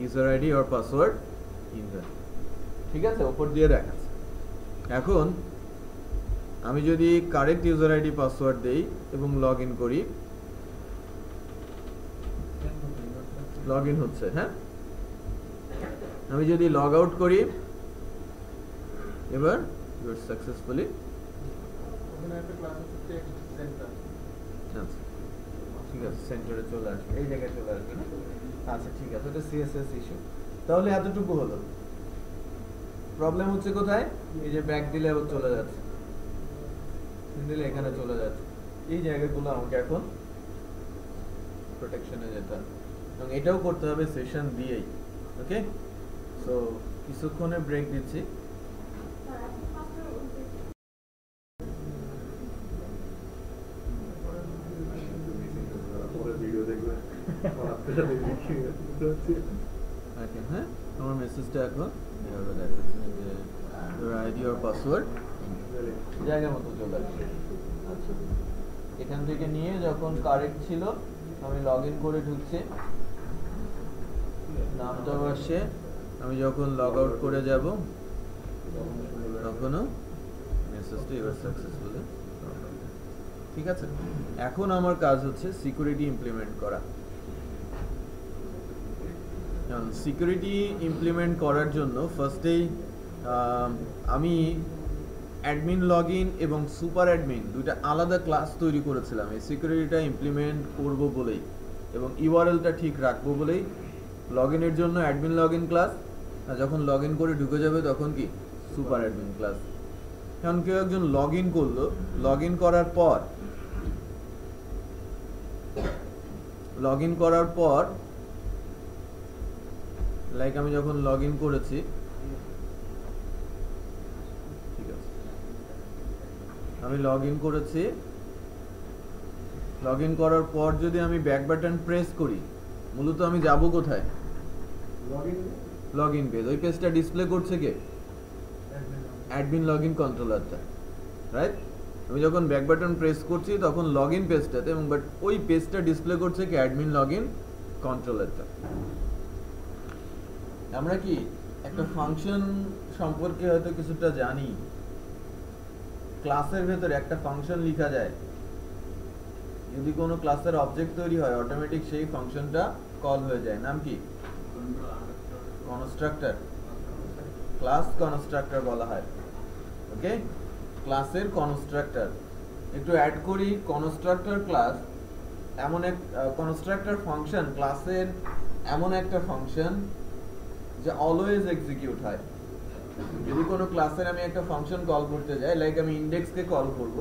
S1: user ID আর পাসওয়ার্ড ইনভ্যালিড, ঠিক আছে, উপর দিয়ে দেখাচ্ছে। এখন আমি যদি কারেক্ট ইউজার আইডি পাসওয়ার্ড দেই এবং লগ ইন করি, লগ ইন হচ্ছে, হ্যাঁ। আমি যদি লগ আউট করি, এবার ইউ আর সাকসেসফুলি,
S2: ওখানে একটা ক্লাস আছে টেক্সট সেন্টার।
S1: আচ্ছা ঠিক আছে, সেন্টারে চলে আসবে, এই জায়গায় চলে আসবে না? আচ্ছা ঠিক আছে, এটা CSS ইস্যু। তাহলে এতটুকু হলো। প্রবলেম হচ্ছে কোথায়? এই যে ব্যাক দিলে আবার চলে যাচ্ছে, দিলে এখানে চলে যাচ্ছে। এই জায়গাগুলো আমাকে এখন প্রোটেকশনে যেতে হবে, এবং এটাও করতে হবে সেশন দিয়েই। ওকে, সো কিছুক্ষণের ব্রেক দিচ্ছি। হ্যাঁ, আমার মেসেজটা এখন এভাবে দেখাচ্ছে যে your ID or password জায়গা মতো চলে আসছে। আচ্ছা, এখান থেকে নিয়ে যখন কারেক্ট ছিল আমি লগ ইন করে ঢুকছি, নামটাও আসছে। আমি যখন লগ আউট করে যাব তখনও মেসেজটা এবার সাকসেসফুলি। ঠিক আছে, এখন আমার কাজ হচ্ছে সিকিউরিটি ইমপ্লিমেন্ট করা। সিকিউরিটি ইমপ্লিমেন্ট করার জন্য ফার্স্টেই আমি অ্যাডমিন লগইন এবং সুপার অ্যাডমিন দুইটা আলাদা ক্লাস তৈরি করেছিলাম এই সিকিউরিটিটা ইমপ্লিমেন্ট করব বলেই, এবং ইউআরএলটা ঠিক রাখবো বলেই। লগইনের জন্য অ্যাডমিন লগইন ক্লাস, আর যখন লগইন করে ঢুকে যাবে তখন কি সুপার অ্যাডমিন ক্লাস। এখন কেউ একজন লগইন করলো, লগইন করার পর লাইক আমি যখন লগইন করেছি, ঠিক আছে, আমি লগইন করেছি। লগইন করার পর যদি আমি ব্যাক বাটন প্রেস করি, মূলত আমি যাব কোথায়? Login page. ওই পেজটা ডিসপ্লে করছে কে? অ্যাডমিন লগইন কন্ট্রোলারটা, রাইট? আমি যখন ব্যাক বাটন প্রেস করছি তখন লগইন পেজটাতে, এবং বাট ওই পেজটা ডিসপ্লে করছে কি? অ্যাডমিন লগইন কন্ট্রোলারটা। আমরা কি একটা ফাংশন সম্পর্কে হয়তো কিছুটা জানি। ক্লাসের ভেতরে একটা ফাংশন লেখা যায়, যদি কোনো ক্লাসের অবজেক্ট তৈরি হয় অটোমেটিক সেই ফাংশনটা কল হয়ে যায়। নাম কি? কনস্ট্রাক্টর। ক্লাস কনস্ট্রাক্টর বলা হয়। ওকে, ক্লাসের কনস্ট্রাক্টর। একটু অ্যাড করি, কনস্ট্রাক্টর ক্লাস এমন এক কনস্ট্রাক্টর ফাংশন, ক্লাসের এমন একটা ফাংশন যে অলওয়েজ এক্সিকিউট হয়। যদি কোনো ক্লাসের আমি একটা ফাংশন কল করতে যাই, লাইক আমি ইন্ডেক্সকে কল করব,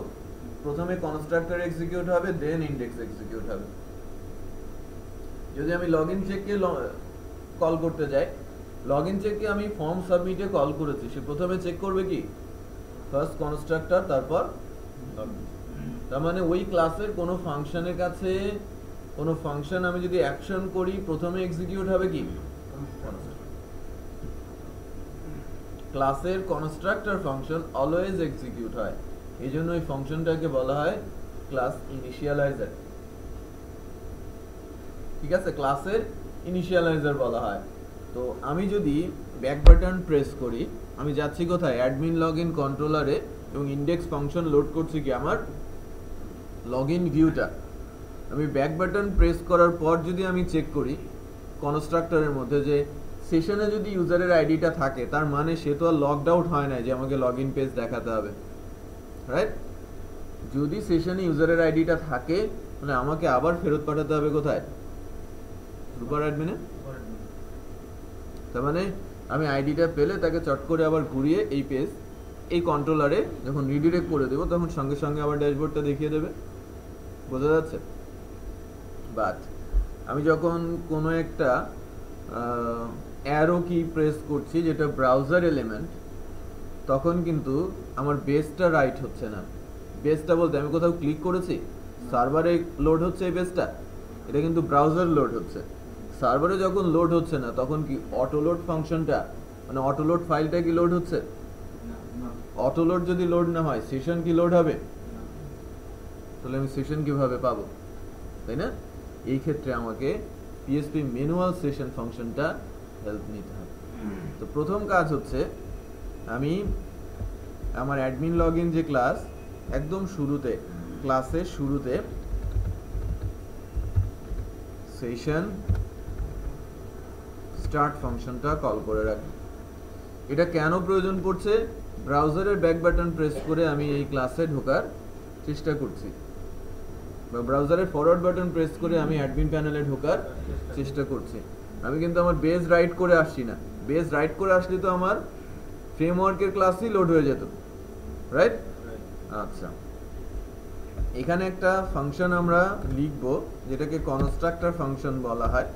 S1: প্রথমে কনস্ট্রাক্টর এক্সিকিউট হবে, দেন ইন্ডেক্স এক্সিকিউট হবে। যদি আমি লগইন চেককে কল করতে যাই, লগইন চেককে আমি ফর্ম সাবমিটে কল করেছি, সে প্রথমে চেক করবে কি? ফার্স্ট কনস্ট্রাক্টর, তারপর লগইন। তার মানে ওই ক্লাসের কোনো ফাংশনের কাছে কোনো ফাংশন আমি যদি অ্যাকশন করি, প্রথমে এক্সিকিউট হবে কি? ক্লাসের কনস্ট্রাক্টর ফাংশন অলওয়েজ এক্সিকিউট হয়, এই জন্য এই ফাংশনটাকে বলা হয় ক্লাস ইনিশিয়ালাইজার। ঠিক আছে, ক্লাসের ইনিশিয়ালাইজার বলা হয়। তো আমি যদি ব্যাক বাটন প্রেস করি, আমি যাচ্ছি কোথায়? অ্যাডমিন লগইন কন্ট্রোলারে, এবং ইন্ডেক্স ফাংশন লোড করছি কি? আমার লগইন ভিউটা। আমি ব্যাক বাটন প্রেস করার পর যদি আমি চেক করি কনস্ট্রাক্টরের মধ্যে যে সেশনে যদি ইউজারের আইডিটা থাকে, তার মানে সে তো আর লগড আউট হয় না যে আমাকে লগইন পেজ দেখাতে হবে, রাইট? যদি সেশনে ইউজারের আইডিটা থাকে, মানে আমাকে আবার ফেরত পাঠাতে হবে কোথায়? সুপার অ্যাডমিনে। তার মানে আমি আইডিটা পেলে তাকে চট করে আবার ঘুরিয়ে এই পেজ, এই কন্ট্রোলারে যখন রিডিরেক্ট করে দেবো, তখন সঙ্গে সঙ্গে আবার ড্যাশবোর্ডটা দেখিয়ে দেবে। বোঝা যাচ্ছে? বাট আমি যখন কোনো একটা অ্যারো কি প্রেস করছি, যেটা ব্রাউজার এলিমেন্ট, তখন কিন্তু আমার বেসটা রাইট হচ্ছে না। বেসটা বলতে আমি কোথাও ক্লিক করেছি, সার্ভারে লোড হচ্ছে এই বেসটা, এটা কিন্তু ব্রাউজার লোড হচ্ছে। সার্ভারে যখন লোড হচ্ছে না, তখন কি অটো লোড ফাংশনটা, মানে অটো লোড ফাইলটা কি লোড হচ্ছে? অটো লোড যদি লোড না হয়, সেশন কি লোড হবে? তাহলে আমি সেশন কিভাবে পাবো, তাই না? এই ক্ষেত্রে আমাকে পিএসপি ম্যানুয়াল সেশন ফাংশনটা হেল্প নিতে হবে। তো প্রথম কাজ হচ্ছে, আমি আমার অ্যাডমিন লগইন যে ক্লাস, একদম শুরুতে, ক্লাসের শুরুতে সেশন স্টার্ট ফাংশনটা কল করে রাখি। এটা কেন প্রয়োজন পড়ছে? ব্রাউজারের ব্যাক বাটন প্রেস করে আমি এই ক্লাসে ঢোকার চেষ্টা করছি, বা ব্রাউজারের ফরওয়ার্ড বাটন প্রেস করে আমি অ্যাডমিন প্যানেলে ঢোকার চেষ্টা করছি। আমি কিন্তু আমার বেস রাইট করে আসছি না। বেস রাইট করে আসলে তো আমার ফ্রেমওয়ার্কের ক্লাসই লোড হয়ে যেত, রাইট? আচ্ছা, এখানে একটা ফাংশন আমরা লিখব যেটাকে কনস্ট্রাক্টর ফাংশন বলা হয়।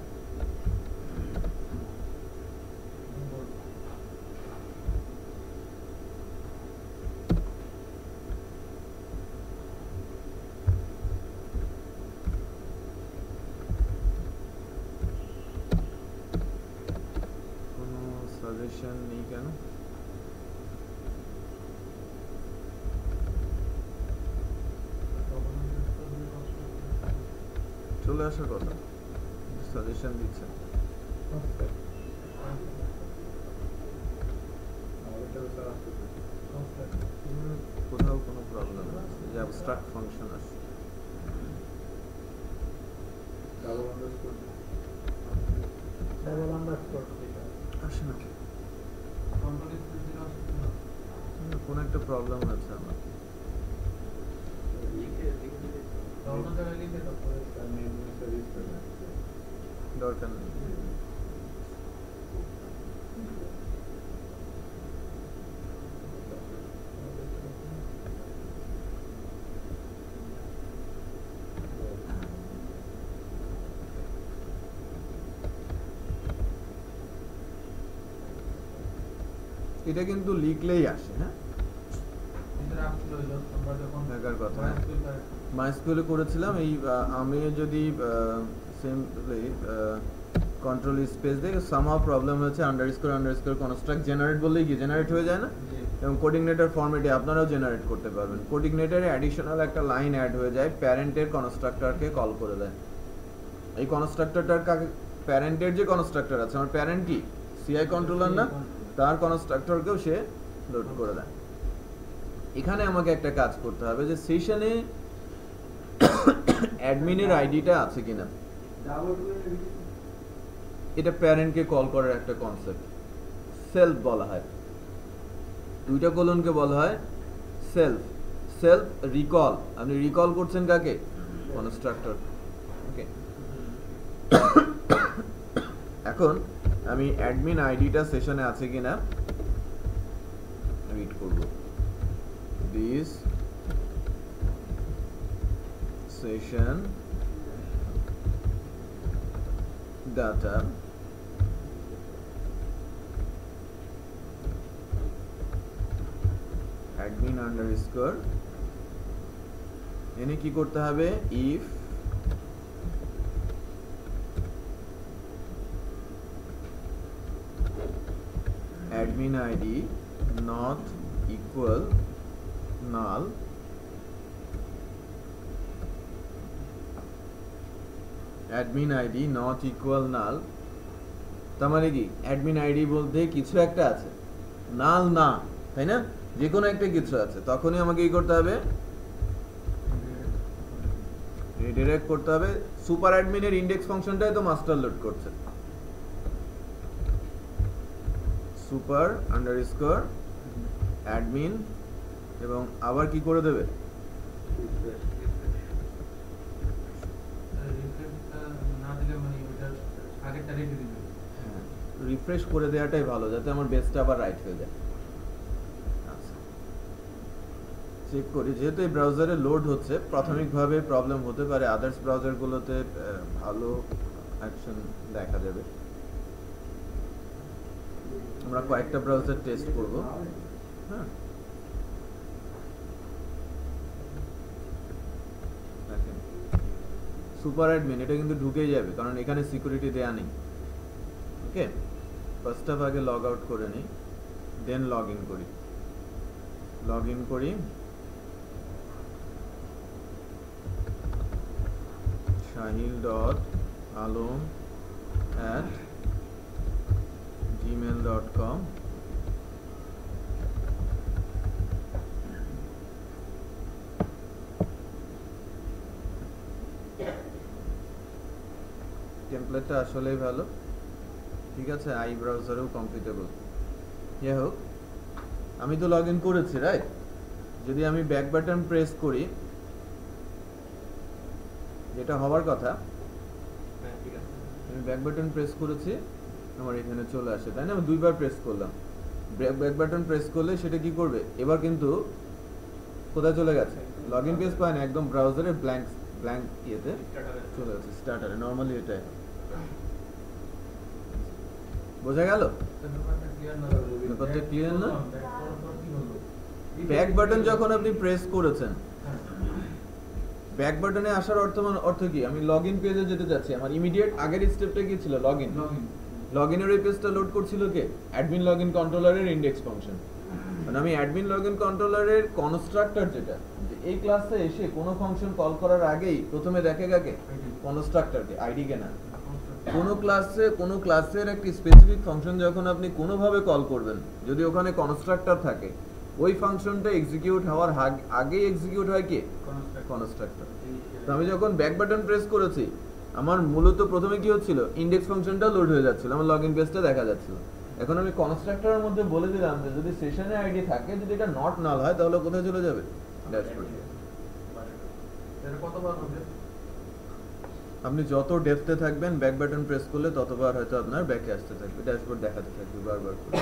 S1: সাজেশন নেই কেন? চলে আসার কথা, সাজেশন দিচ্ছে। কোথাও কোনো প্রবলেম আছে যে অ্যাবস্ট্রাক্ট ফাংশন আছে? আসে না, কোনো একটা প্রবলেম আছে আমার। দরকার নেই। এটা কিন্তু লিখলেই আসে। হ্যাঁ, দেখার কথা। মাইস্কুলে করেছিলাম এই আমি যদি সিম্পলি কন্ট্রোল স্পেস দিয়ে সামহাউ প্রবলেম হচ্ছে আন্ডারস্কোর আন্ডারস্কোর কনস্ট্রাক্ট জেনারেট বললেই কি জেনারেট হয়ে যায় না? এবং কোডিগনেটর ফরম্যাটে আপনারাও জেনারেট করতে পারবেন। কোডিগনেটরে অ্যাডিশনাল একটা লাইন অ্যাড হয়ে যায়, প্যারেন্টের কনস্ট্রাক্টরকে কল করে দেয়। এই কনস্ট্রাক্টরটার কাকে, প্যারেন্টের যে কনস্ট্রাক্টর আছে, আমার প্যারেন্ট কি সিআই কন্ট্রোলার না, তার কনস্ট্রাক্টরকেও সে লোড করে দেয়। এখানে আমাকে একটা কাজ করতে হবে যে সেশনে অ্যাডমিনের আইডিটা আছে কিনা। এটা প্যারেন্টকে কল করার একটা কনসেপ্ট, সেলফ বলা হয়। দুইটা কোলনকে বলা হয় সেলফ। সেলফ রিকল, আপনি রিকল করছেন কাকে? কনস্ট্রাক্টর। ওকে, এখন আমি অ্যাডমিন আইডিটা সেশনে আছে কিনা রিড করব। This session data admin underscore এনে কি করতে হবে? if admin id not equal null, admin id not equal null, তার মানে কি admin id বলতে কিছু একটা আছে, নাল না, তাই না? যে কোনো একটা কিছু আছে, তখনই আমাকে কি করতে হবে? রিডাইরেক্ট করতে হবে। সুপার অ্যাডমিনের ইনডেক্স ফাংশনটাই তো মাস্টার লোড করছে। সুপার আন্ডারস্কোর অ্যাডমিন এবং আবার কি করে দেবে? রিফ্রেশ করে দেওয়াটাই ভালো, যাতে আমার বেসটা আবার রাইট হয়ে যায়। চেক করি, যেহেতু এই ব্রাউজারে লোড হচ্ছে, প্রাথমিকভাবে প্রবলেম হতে পারে, আদার্স ব্রাউজারগুলোতে ভালো অ্যাকশন দেখা যাবে। আমরা কয়েকটা ব্রাউজার টেস্ট করব। হ্যাঁ, দেখেন সুপার অ্যাডমিন, এটা কিন্তু ঢুকেই যাবে কারণ এখানে সিকিউরিটি দেয়া নেই। ওকে, ফার্স্ট অফ আগে লগ আউট করে নিই, দেন লগ ইন করি। লগ ইন করি, shahil.alom@gmail.com। টেমপ্লেটটা আসলেই ভালো, ঠিক আছে, আই ব্রাউজারেও কমফর্টেবল। যাই হোক, আমি তো লগ ইন করেছি, রাইট? যদি আমি ব্যাক বাটন প্রেস করি, যেটা হওয়ার কথা, আমি ব্যাক বাটন প্রেস করেছি, আমার এখানে চলে আসে, তাই না? আমি দুইবার প্রেস করলাম। ব্যাক বাটন প্রেস করলে সেটা কি করবে? এবার কিন্তু কোথায় চলে গেছে? লগ ইন পেজ পায় না, একদম ব্রাউজারে ব্ল্যাঙ্ক ইয়েতে চলে গেছে, স্টার্টারে। নর্মালি এটাই বোঝা গেল? ব্যাপারটা ক্লিয়ার না? ব্যাক বাটন যখন আপনি প্রেস করেছেন, ব্যাক বাটনে আসার অর্থ কি? আমি লগ ইন পেজে যেতে যাচ্ছি, আমার ইমিডিয়েট আগের স্টেপটা কি ছিল? Log in. লগইনের এই পেজটা লোড করছিল কে? অ্যাডমিন লগইন কন্ট্রোলারের ইনডেক্স ফাংশন। মানে আমি অ্যাডমিন লগইন কন্ট্রোলারের কনস্ট্রাক্টর যেটা, এই ক্লাসে এসে কোনো ফাংশন কল করার আগেই প্রথমে দেখে কাকে? কনস্ট্রাক্টরকে, আইডি কে না। কোনো ক্লাসের একটি স্পেসিফিক ফাংশন যখন আপনি কোনোভাবে কল করবেন, যদি ওখানে কনস্ট্রাক্টর থাকে, ওই ফাংশনটা এক্সিকিউট হওয়ার আগেই এক্সিকিউট হয় কে? কনস্ট্রাক্টর। তো আমি যখন ব্যাক বাটন প্রেস করেছি, আমার মূলত প্রথমে কি হচ্ছিল? ইনডেক্স ফাংশনটা লোড হয়ে যাচ্ছিল, আমার লগইন পেজটা দেখা যাচ্ছিল। এখন আমি কনস্ট্রাক্টরের মধ্যে বলে দিলাম যে যদি সেশনে আইডি থাকে, যদি এটা নট নাল হয়, তাহলে কোথায় চলে যাবে? ড্যাশবোর্ডে।
S2: এটা কতবার হবে?
S1: আপনি যত ডেপথে থাকবেন, ব্যাক বাটন প্রেস করলে ততবার হয়তো আপনার ব্যাকে আসতে থাকবে, ড্যাশবোর্ড দেখাতে থাকবে বারবার করে।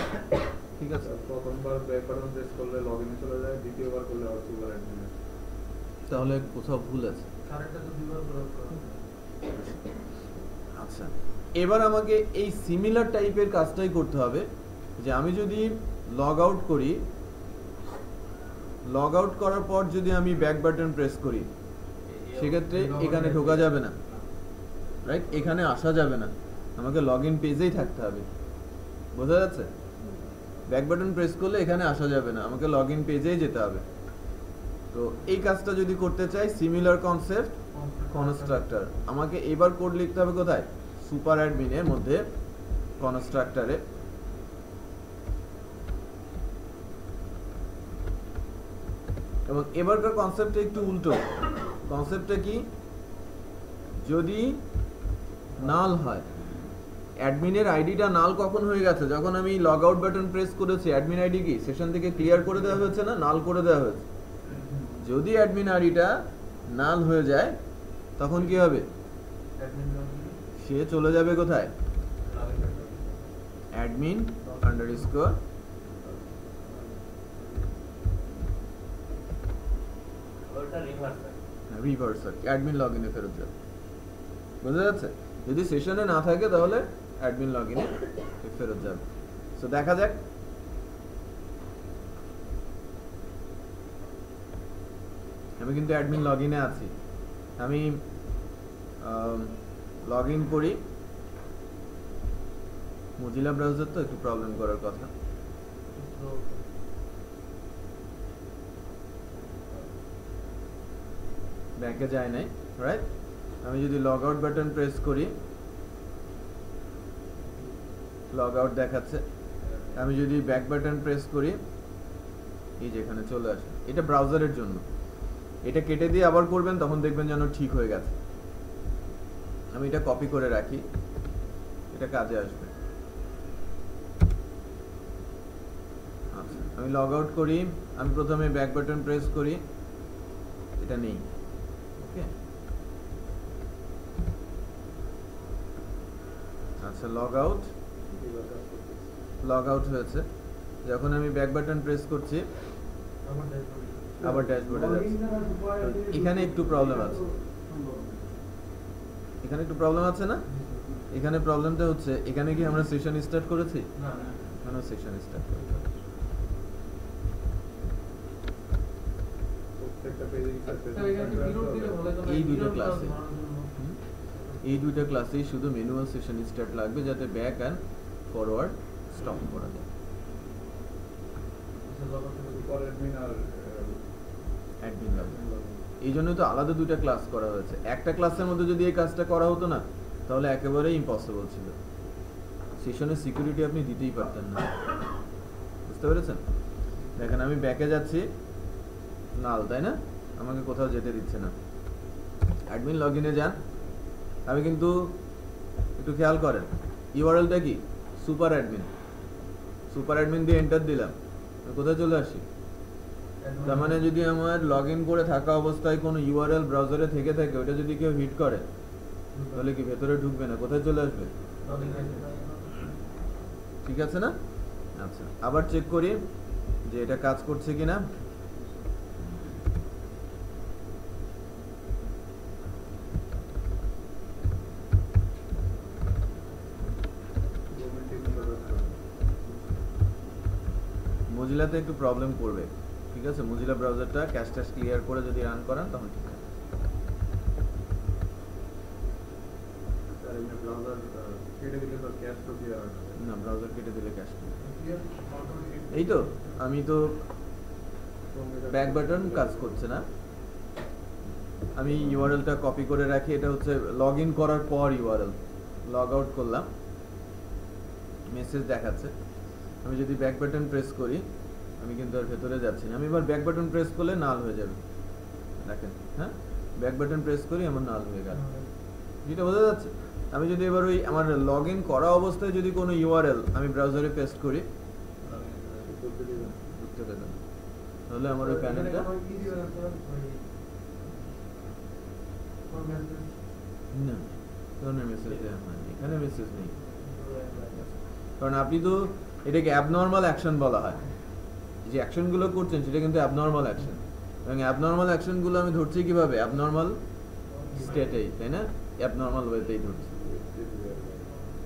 S1: ঠিক আছে?
S5: প্রথমবার ব্যাক বাটন প্রেস করলে লগইনে চলে যায়, দ্বিতীয়বার করলে আর সুপার অ্যাডমিনে।
S1: তাহলে কোথাও ভুল আছে।
S2: কারেন্টটা তো দুইবার প্রয়োগ করা হবে।
S1: আচ্ছা, এবার আমাকে এই সিমিলার টাইপের কাজটাই করতে হবে, যে আমি যদি লগ আউট করি, লগ আউট করার পর যদি আমি ব্যাক বাটন প্রেস করি, সেক্ষেত্রে এখানে ঢোকা যাবে না, রাইট? এখানে আসা যাবে না, আমাকে লগইন পেজেই থাকতে হবে। বোঝা যাচ্ছে? ব্যাক বাটন প্রেস করলে এখানে আসা যাবে না, আমাকে লগইন পেজেই যেতে হবে। তো এই কাজটা যদি করতে চাই, সিমিলার কনসেপ্ট, কনস্ট্রাক্টর, আমাকে এবার কোড লিখতে হবে কোথায়? সুপার অ্যাডমিনের মধ্যে, কনস্ট্রাক্টরে। এবং এবারকার কনসেপ্টটা একটু উল্টো। কনসেপ্টটা কি? যদি নাল হয়, অ্যাডমিনের আইডিটা নাল কখন হয়ে গেছে? যখন আমি লগ আউট বাটন প্রেস করেছি, অ্যাডমিন আইডি কি সেশন থেকে ক্লিয়ার করে দেওয়া হয়েছে না, নাল করে দেওয়া হয়েছে। যদি অ্যাডমিন আইডিটা নাল হয়ে যায়, তখন কি হবে? সে চলে যাবে কোথায়? অ্যাডমিন আন্ডারস্কোর রিভার্স, অ্যাডমিন লগইনে ফেরত যাবে। বুঝা যাচ্ছে? যদি সেশনে না থাকে, তাহলে অ্যাডমিন লগইনে ফেরত যাবে। সো দেখা যাক। আমি কিন্তু অ্যাডমিন লগইনে আছি, আমি লগ ইন করি। মোজিলা ব্রাউজার তো একটু প্রবলেম করার কথা। ব্যাকে যায় নাই, রাইট? আমি যদি লগ আউট বাটন প্রেস করি, লগ আউট দেখাচ্ছে। আমি যদি ব্যাক বাটন প্রেস করি, এই যে এখানে চলে আসে। এটা ব্রাউজারের জন্য, এটা কেটে দিয়ে আবার করবেন, তখন দেখবেন যেন ঠিক হয়ে গেছে। আমি এটা কপি করে রাখি, এটা কাজে আসবে। আচ্ছা, আমি লগ আউট করি, আমি প্রথমে ব্যাক বাটন প্রেস করি, এটা নেই। ওকে, আচ্ছা, লগ আউট হয়েছে। যখন আমি ব্যাক বাটন প্রেস করছি, আবার ড্যাশবোর্ডে যাচ্ছে। এখানে একটু প্রবলেম আছে, এখানে একটু প্রবলেম আছে না? এখানে প্রবলেমটা হচ্ছে, এখানে কি আমরা সেশন স্টার্ট করেছি?
S2: না,
S1: এখানে সেশন স্টার্ট করি। এই দুইটা ক্লাসেই শুধু ম্যানুয়াল সেশন স্টার্ট লাগবে, যাতে ব্যাক অ্যান্ড ফরওয়ার্ড স্টপ করা যায়। এই জন্য তো আলাদা দুইটা ক্লাস করা হয়েছে। একটা ক্লাসের মধ্যে যদি এই কাজটা করা হতো না, তাহলে একেবারেই ইম্পসিবল ছিল। সেশনের সিকিউরিটি আপনি দিতেই পারতেন না। বুঝতে পেরেছেন? দেখেন, আমি ব্যাকে যাচ্ছি, নাল, তাই না? আমাকে কোথাও যেতে দিচ্ছে না। অ্যাডমিন লগইনে যান। আমি কিন্তু একটু খেয়াল করেন, ইউআরএলটা কি? সুপার অ্যাডমিন দিয়ে এন্টার দিলাম, কোথায় চলে আসি? তার মানে যদি আমার লগ ইন করে থাকা অবস্থায় কোনো ইউআরএল ব্রাউজারে থেকে থাকে, ওটা যদি কেউ হিট করে, তাহলে কি ভেতরে ঢুকবে না, কোথায় চলে আসবে? ঠিক আছে না? আচ্ছা, আবার চেক করি যে এটা কাজ করছে কিনা। মোজিলাতে একটু প্রবলেম করবে, ঠিক আছে? মোজিলা ব্রাউজারটা ক্যাশ ট্যাশ ক্লিয়ার করে যদি রান করান, তখন ঠিক আছে।
S5: ব্রাউজার কেটে দিলে তো ক্যাশ তো ক্লিয়ার হয়
S1: না, ব্রাউজার কেটে দিলে ক্যাশ। এই তো আমি তো ব্যাক বাটন কাজ করছে না। আমি ইউআরএলটা কপি করে রাখি, এটা হচ্ছে লগ ইন করার পর ইউআরএল। লগ আউট করলাম, মেসেজ দেখাচ্ছে। আমি যদি ব্যাক বাটন প্রেস করি, আমি কিন্তু আর ভেতরে যাচ্ছি না। আমি এবার ব্যাক বাটন প্রেস করলে নাল হয়ে যাবে, দেখেন। হ্যাঁ, ব্যাক বাটন প্রেস করি, আমার নাল হয়ে গেল। যেটা বোঝা যাচ্ছে। আমি যদি এবার ওই আমার লগ ইন করা অবস্থায় যদি কোনো ইউআরএল আমি ব্রাউজারে পেস্ট করি, ঢুকতে পেলাম, তাহলে আমার ওই প্যানেলটা না, ধরনের মেসেজ দেওয়া হয়নি, এখানে মেসেজ নেই। কারণ আপনি তো এটাকে অ্যাবনর্মাল অ্যাকশন বলা হয়। যে অ্যাকশনগুলো করছেন সেটা কিন্তু অ্যাবনর্মাল অ্যাকশন, এবং অ্যাবনর্মাল অ্যাকশনগুলো আমি ধরছি কিভাবে? অ্যাবনর্মাল স্টেটেই, তাই না? অ্যাবনর্মাল ওয়েতেই ধরছি।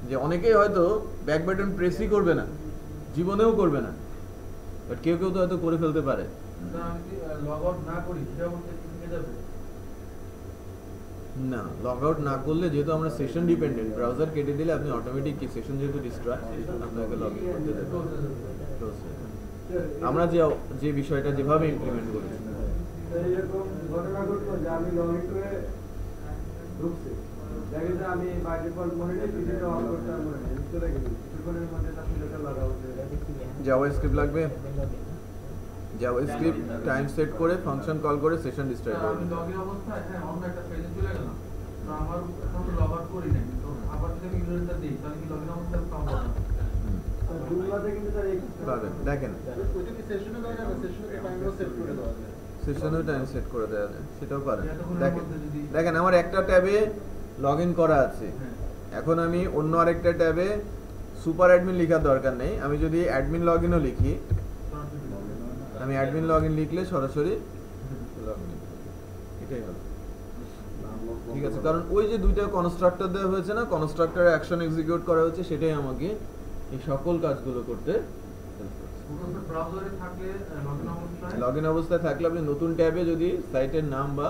S1: যে অনেকেই হয়তো ব্যাক বাটন প্রেসই করবে না, জীবনেও করবে না, বাট কেউ কেউ তো হয়তো করে ফেলতে পারে। না, লগ আউট না করলে, যেহেতু আমরা সেশন ডিপেন্ডেন্ট, ব্রাউজার কেটে দিলে আপনি অটোমেটিক কি সেশন যেহেতু ডিস্ট্রয়, আপনাকে লগ ইন করতে দেবে। আমরা যে বিষয়টা যেভাবে ইমপ্লিমেন্ট করেছি,
S4: এরকম ঘটনা ঘটলো যে আমি লগ ইন করে ঢুকছি, দেখি যে আমি বাই ডিফল্ট মোডে পিসিটা অন করতে আর মনে নেই, চলে গেছি কিছুক্ষণের মধ্যে তার ফিল্টারটা লাগা হচ্ছে।
S1: জাভাস্ক্রিপ্ট লাগবে, জাভাস্ক্রিপ্ট টাইম সেট করে ফাংশন কল করে সেশন ডিস্ট্রয় করবে।
S2: আমি লগইন অবস্থায় হ্যাঁ অন্য একটা পেজে চলে গেলাম, তো আমার এখন তো লগ আউট করি নাই, তো আবার যদি আমি ইউজারটা দিই তাহলে কি লগইন অবস্থায় পাবো না?
S4: দুর্গাতে কিন্তু তার এই
S1: পাবেন, দেখেন
S5: ওইটা কি সেশনে দেওয়া যাবে? সেশনে টাইমও সেট করে দেওয়া যায়।
S1: সেশনেও টাইম সেট করে দেওয়া যায়, সেটাও পারেন। দেখেন দেখেন আমার একটা ট্যাবে লগ ইন করা আছে, এখন আমি অন্য আরেকটা ট্যাবে সুপার অ্যাডমিন লেখার দরকার নেই। আমি যদি অ্যাডমিন লগ ইনও লিখি, আমি অ্যাডমিন লগ ইন লিখলে সরাসরি লগ ইন, এটাই হবে। ঠিক আছে, কারণ ওই যে দুইটা কনস্ট্রাক্টর দেওয়া হয়েছে না, কনস্ট্রাক্টরে অ্যাকশন এক্সিকিউট করা হচ্ছে, সেটাই আমাকে এই সকল কাজগুলো করতে হেল্প করছে।
S2: ব্রাউজারে থাকলে
S1: লগ ইন অবস্থায় থাকলে আপনি নতুন ট্যাবে যদি সাইটের নাম বা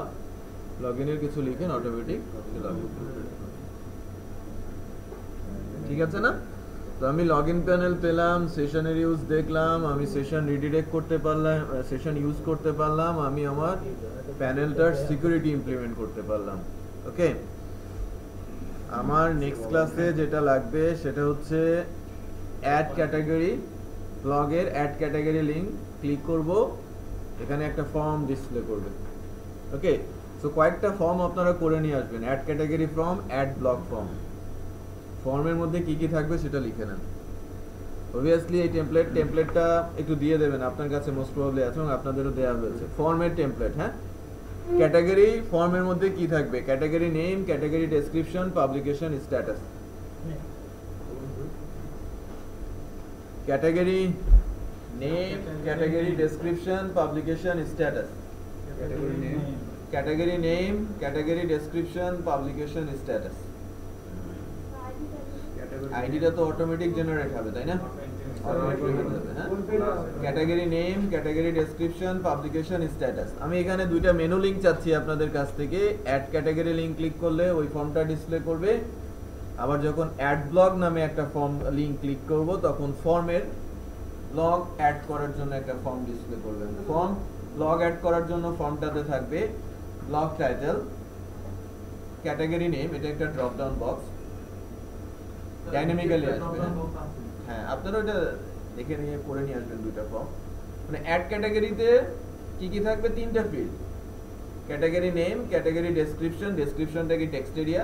S1: লগ ইনের কিছু লিখেন, অটোমেটিক লগ ইন করবে। ঠিক আছে না? তো আমি লগ ইন প্যানেল পেলাম, সেশনের ইউজ দেখলাম, আমি সেশন রিডিরেক্ট করতে পারলাম, সেশন ইউজ করতে পারলাম, আমি আমার প্যানেলটার সিকিউরিটি ইমপ্লিমেন্ট করতে পারলাম। ওকে, আমার নেক্সট ক্লাসে যেটা লাগবে সেটা হচ্ছে অ্যাড ক্যাটাগরি। ব্লগের অ্যাড ক্যাটাগরি লিঙ্ক ক্লিক করব, এখানে একটা ফর্ম ডিসপ্লে করবে। ওকে, সো কয়েকটা ফর্ম আপনারা করে নিয়ে আসবেন, add category form, add blog form. ফর্মের মধ্যে কি কি থাকবে সেটা লিখে নেন। অবভিয়াসলি এই টেমপ্লেটটা একটু দিয়ে দেবেন, আপনার কাছে মোস্ট প্রবাবলি আছে এবং আপনাদেরও দেওয়া হয়েছে ফর্মের টেমপ্লেট। হ্যাঁ, ক্যাটাগরি ফর্মের মধ্যে কি থাকবে? Category name, category description, publication status. Category name, category description, publication status. Category name, category description, publication status. আইডিটা তো অটোমেটিক জেনারেট হবে, তাই না? Category name, category description, publication status. আমি এখানে দুইটা মেনু লিংক চাচ্ছি আপনাদের কাছ থেকে। অ্যাড ক্যাটাগরি লিংক ক্লিক করলে ওই ফর্মটা ডিসপ্লে করবে, আবার যখন অ্যাড ব্লগ নামে একটা ফর্ম লিংক ক্লিক করব তখন ফর্মের ব্লগ অ্যাড করার জন্য একটা ফর্ম ডিসপ্লে করবে। ফর্ম ব্লগ অ্যাড করার জন্য ফর্মটাতে থাকবে ব্লগ টাইটেল, ক্যাটাগরি নেম, এটা একটা ড্রপ ডাউন বক্স, ডাইনামিক্যালি আসবে। হ্যাঁ, আপনারা ওটা দেখে নিয়ে করে নিয়ে আসবেন দুইটা ফর্ম। মানে অ্যাড ক্যাটাগরিতে কি কি থাকবে? তিনটা field, category name, category description, ডেসক্রিপশনটা কি টেক্সট এরিয়া,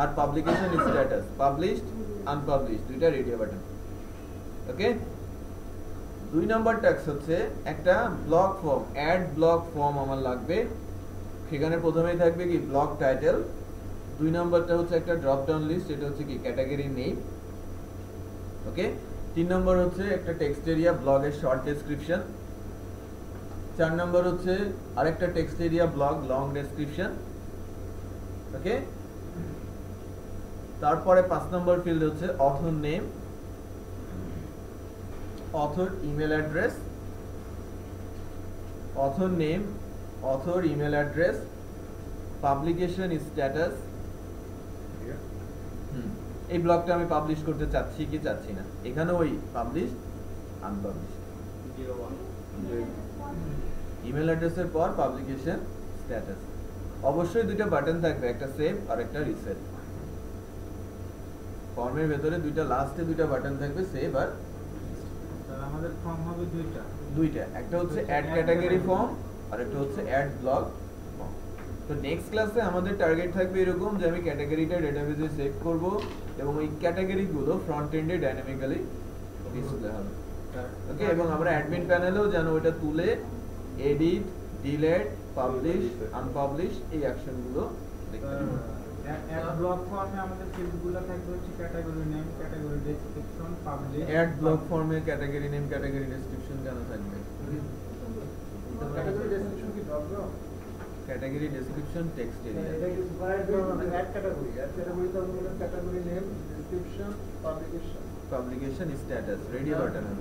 S1: আর পাবলিকেশন স্ট্যাটাস, পাবলিশড আনপাবলিশড, দুইটা রেডিও বাটন। ওকে, 2 নম্বর ট্যাক্স হচ্ছে একটা blog form, add blog form আমার লাগবে। সেখানে প্রথমেই থাকবে কি ব্লগ টাইটেল, 2 নম্বরটা হচ্ছে একটা ড্রপ ডাউন লিস্ট, এটা হচ্ছে কি ক্যাটাগরি নেম। ওকে, 3 নম্বর হচ্ছে একটা টেক্সট এরিয়া, ব্লগের শর্ট ডেসক্রিপশন। 4 নম্বর হচ্ছে আরেকটা text area, blog long description. Okay, তারপরে 5 নম্বর ফিল্ড হচ্ছে author name, author email address, author name, author email address, publication status, এই ব্লগটা আমি পাবলিশ করতে চাচ্ছি কি চাচ্ছি না, এখানে ওই পাবলিশ আনপাবলিশ,
S3: 01
S1: ইমেল অ্যাড্রেসের পর পাবলিকেশন স্ট্যাটাস। অবশ্যই দুইটা বাটন থাকবে, একটা সেভ আর একটা রিসেট। ফর্মের ভেতরে দুইটা লাস্টে দুইটা বাটন থাকবে, সেভ আর
S2: তাহলে আমাদের ফর্ম হবে
S1: দুইটা, একটা হচ্ছে অ্যাড ক্যাটাগরি ফর্ম আর একটা হচ্ছে অ্যাড ব্লগ ফর্ম। তো নেক্সট ক্লাসে আমাদের টার্গেট থাকবে এরকম যে আমি ক্যাটাগরিটা ডেটাবেসে সেভ করব এবং এই ক্যাটাগরিগুলো ফ্রন্ট এন্ডে ডাইনামিক্যালি ডিসপ্লে হবে। ওকে, এবং আমরা অ্যাডমিন প্যানেলেও যেন ওটা তুলে এডিট, ডিলিট, পাবলিশ, আনপাবলিশ এই অ্যাকশনগুলো দেখতে পাবো।
S2: এক ব্লক ফর্মে আমাদের ফিল্ডগুলো থাকবে হচ্ছে category name, category description, publish.
S1: Add blog ফর্মে ক্যাটাগরি নেম, ক্যাটাগরি ডেসক্রিপশন কেন থাকবে?
S4: ক্যাটাগরি ডেসক্রিপশন কি drop down?
S1: Category description text
S4: এটা
S1: এরিয়া,
S4: কি সুপারহাইড করবে অ্যাড ক্যাটাগরি? অ্যাড ক্যাটাগরি তো হলো category name, description, publication.
S1: Publication status, radio button হবে।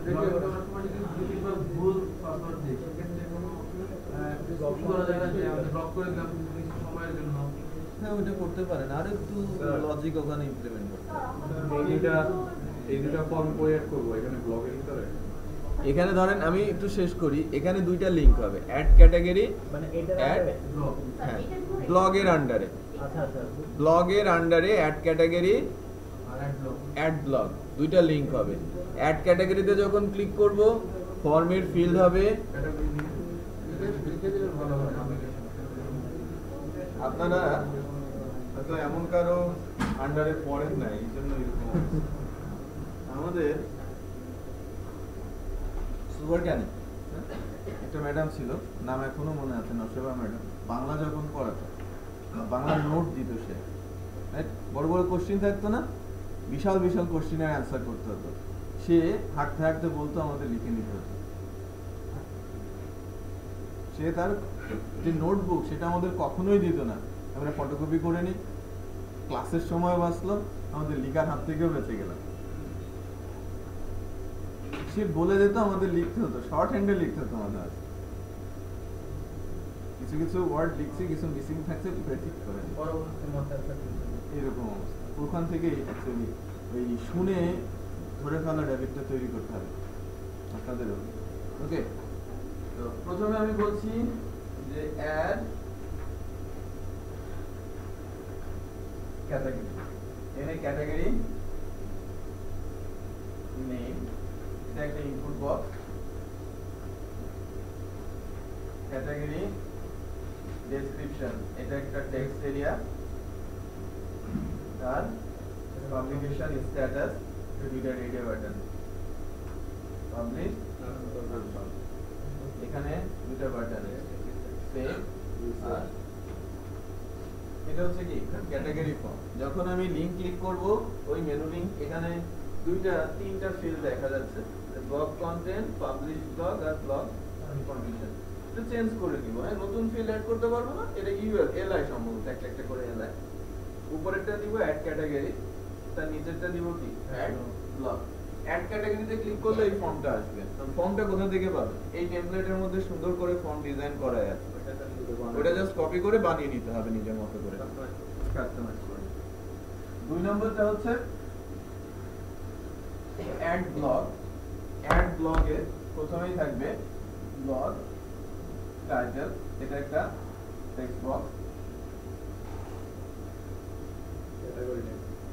S3: ভুল পাসওয়ার্ড দিয়ে সেক্ষেত্রে কোনো অপশন করা যায় না যে আমরা ব্লক করে দিলাম কিছু সময়ের জন্য।
S1: হ্যাঁ, ওটা করতে পারেন, আর একটু লজিক ওখানে ইমপ্লিমেন্ট করতে
S5: এই দুটা ফর্ম কই অ্যাড করব এখানে ব্লগের ভিতরে?
S1: এখানে ধরেন আমি একটু শেষ করি, এখানে দুইটা লিংক হবে, অ্যাড ক্যাটাগরি,
S4: মানে এটা
S1: অ্যাড
S3: ব্লক
S1: হ্যাঁ ব্লগের আন্ডারে,
S4: আচ্ছা আচ্ছা
S1: ব্লগের আন্ডারে অ্যাড ক্যাটাগরি,
S3: আর অ্যাড ব্লক
S1: অ্যাড ব্লগ, দুইটা লিংক হবে। অ্যাড ক্যাটাগরিতে যখন ক্লিক করব ফর্মের ফিল্ড হবে,
S3: ক্যাটাগরি লিখে দিলে ভালো হবে।
S1: আপনারা হয়তো এমন কারো আন্ডারে পড়েন নাই, এই জন্য এরকম অবস্থা। আমাদের সুপার ক্যানে একটা ম্যাডাম ছিল, নাম এখনো মনে আছে, নশেবা ম্যাডাম। বাংলা যখন পড়াতো, বাংলা নোট দিত সে, রাইট? বড় বড় কোশ্চিন থাকতো না, বিশাল বিশাল কোশ্চিনের অ্যান্সার করতে হতো। সে হাঁটতে হাঁটতে বলতো, আমাদের লিখে নিতে হতো। সে তার যে নোটবুক সেটা আমাদের কখনোই দিত না, আমরা ফটোকপি করে নিই, ক্লাসের সময় বাঁচলো, আমাদের লিখার হাত থেকেও বেঁচে গেলাম। সে বলে দিত, আমাদের লিখতে হতো, শর্ট হ্যান্ডে লিখতে হতো আমাদের। কিছু কিছু ওয়ার্ড লিখছি, কিছু মিসিং থাকছে, ঠিক করে দিই।
S3: পরবর্তী
S1: এরকম অবস্থা। ওখান থেকেই অ্যাকচুয়ালি ওই শুনে ধরে ফেলার হ্যাবিটটা তৈরি করতে হবে আপনাদেরও। ওকে, তো প্রথমে আমি বলছি যে অ্যাড ক্যাটাগরি, এখানে ক্যাটাগরি নেম, এটা একটা ইনপুট বক্স। ক্যাটাগরি ডেসক্রিপশন, এটা একটা টেক্সট এরিয়া। আর পাবলিকেশন স্ট্যাটাস, দুইটা রেডিও বাটন, পাবলিশ, এখানে দুটো বাটন, সেভ আর এটা হচ্ছে কি ক্যাটাগরি ফর্ম। যখন আমি লিংক ক্লিক করব, ওই মেনু লিংক, এখানে তিনটা ফিল্ড দেখা যাচ্ছে, ব্লগ কন্টেন্ট, পাবলিশ ব্লগ আর ব্লগ ইনফরমেশন। এটা চেঞ্জ করে দিব, হ্যাঁ, নতুন ফিল্ড অ্যাড করতে পারবো না, এটা ইউএল এলআই সম্ভবত একটা একটা করে এলআই। উপরেরটা দিব অ্যাড ক্যাটাগরি, তার নিচেরটা দিব কি অ্যাড ব্লগ। অ্যাড ক্যাটাগরিতে ক্লিক করলে এই ফর্মটা আসবে। তো ফর্মটা কোথা থেকে পাবে? এই টেমপ্লেটের মধ্যে সুন্দর করে ফর্ম ডিজাইন করা আছে, ওটা জাস্ট কপি করে বানিয়ে নিতে হবে নিজের মতো করে, কাস্টমাইজ করে। 2 নম্বরটা হচ্ছে অ্যাড ব্লগ। অ্যাড ব্লগে প্রথমেই থাকবে ব্লগ টাইটেল, এটা একটা টেক্সট বক্স।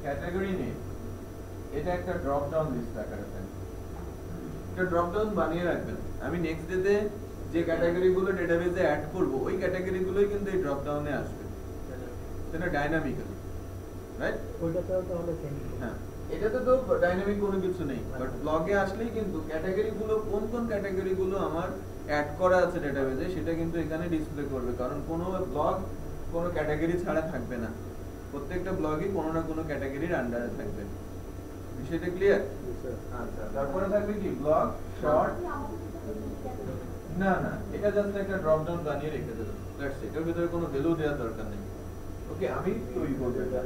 S1: ক্যাটাগরি নেম, এটা একটা ড্রপ ডাউন লিস্ট আকারে থাকবে। এটা ড্রপ ডাউন বানিয়ে রাখবেন। আমি নেক্সট ডেতে যে ক্যাটাগরিগুলো ডেটাবেসে অ্যাড করব, ওই ক্যাটাগরিগুলোই কিন্তু এই ড্রপ ডাউনে আসবে, সেটা ডাইনামিক্যালি, রাইট?
S4: ওইটাতেও তাহলে সেম।
S1: হ্যাঁ, এটাতে তো ডাইনামিক কোনো কিছু নেই, বাট ব্লগে আসলেই কিন্তু ক্যাটাগরিগুলো কোন কোন ক্যাটাগরিগুলো আমার অ্যাড করা আছে ডেটাবেসে সেটা কিন্তু এখানে ডিসপ্লে করবে, কারণ কোনো ব্লগ কোনো ক্যাটাগরি ছাড়া থাকবে না। প্রত্যেকটা ব্লগই কোনো না কোনো ক্যাটাগরির আন্ডারে থাকবে। বিষয়টা ক্লিয়ার? আচ্ছা, তারপরে থাকবে কি ব্লগ শর্ট। না না, এটা জাস্ট একটা ড্রপ ডাউন বানিয়ে রেখে দেব, দ্যাটস ইট। এর ভিতরে কোনো ভ্যালু দেওয়ার দরকার নেই। ওকে, আমি তৈরি করব এটা।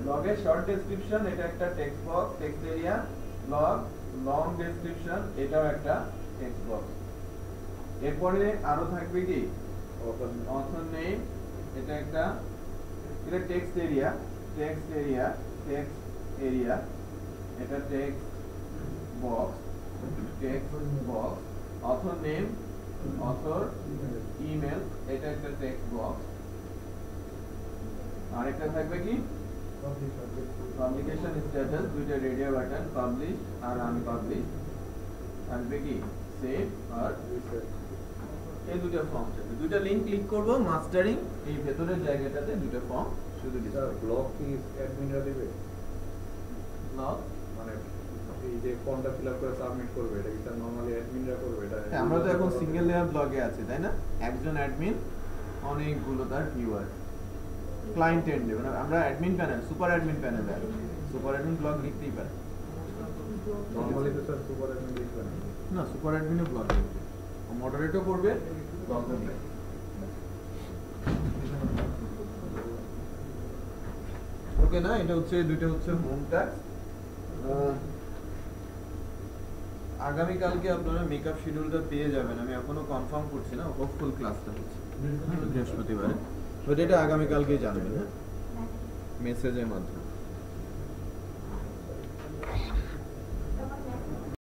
S1: ব্লগের শর্ট ডেসক্রিপশন, এটা একটা text box, text area. Blog long description, এটাও একটা টেক্সট বক্স। এরপরে আরো থাকবে কি অথর নেম, এটা একটা, এটা text area, text area, text area, এটা text box, author name, author email, এটা একটা টেক্সট বক্স। আরেকটা থাকবে কি পাবলিকেশন স্ট্যাটাস, দুইটা রেডিও বাটন, পাবলিশ আর আনপাবলিশ। থাকবে কি সেভ আর এই দুটো ফর্ম থাকবে। দুইটা লিংক ক্লিক করব, মাস্টারিং এই ভেতরের জায়গাটাতে দুটো ফর্ম শুধু
S5: স্যার ব্লক কি অ্যাডমিনরা দিবে?
S1: ব্লক
S5: মানে এই যে ফর্মটা ফিল আপ করে সাবমিট করবে এটা কি স্যার নরমালি অ্যাডমিনরা করবে? এটা
S1: আমরা তো এখন সিঙ্গেল লেয়ার ব্লগে আছি, তাই না? একজন অ্যাডমিন, অনেকগুলো তার ভিউয়ার, ক্লায়েন্ট এন্ডে, মানে আমরা অ্যাডমিন প্যানেল, সুপার অ্যাডমিন প্যানেলে আছি। সুপার অ্যাডমিন ব্লগ লিখতেই পারে
S5: নরমালি তো স্যার সুপার অ্যাডমিন লিখবে না।
S1: না, সুপার অ্যাডমিনও ব্লগ লিখবে, মডারেটও করবে, ব্লগ লিখবে। ওকে না, এটা হচ্ছে দুইটা হচ্ছে হোম ট্যাক্স। আগামীকালকে আপনারা মেকআপ শিডিউলটা পেয়ে যাবেন, আমি এখনো কনফার্ম করছি না, হোপফুল ক্লাসটা হচ্ছে বৃহস্পতিবারে, তো এটা আগামীকালকেই জানবেন, হ্যাঁ, মেসেজের মাধ্যমে।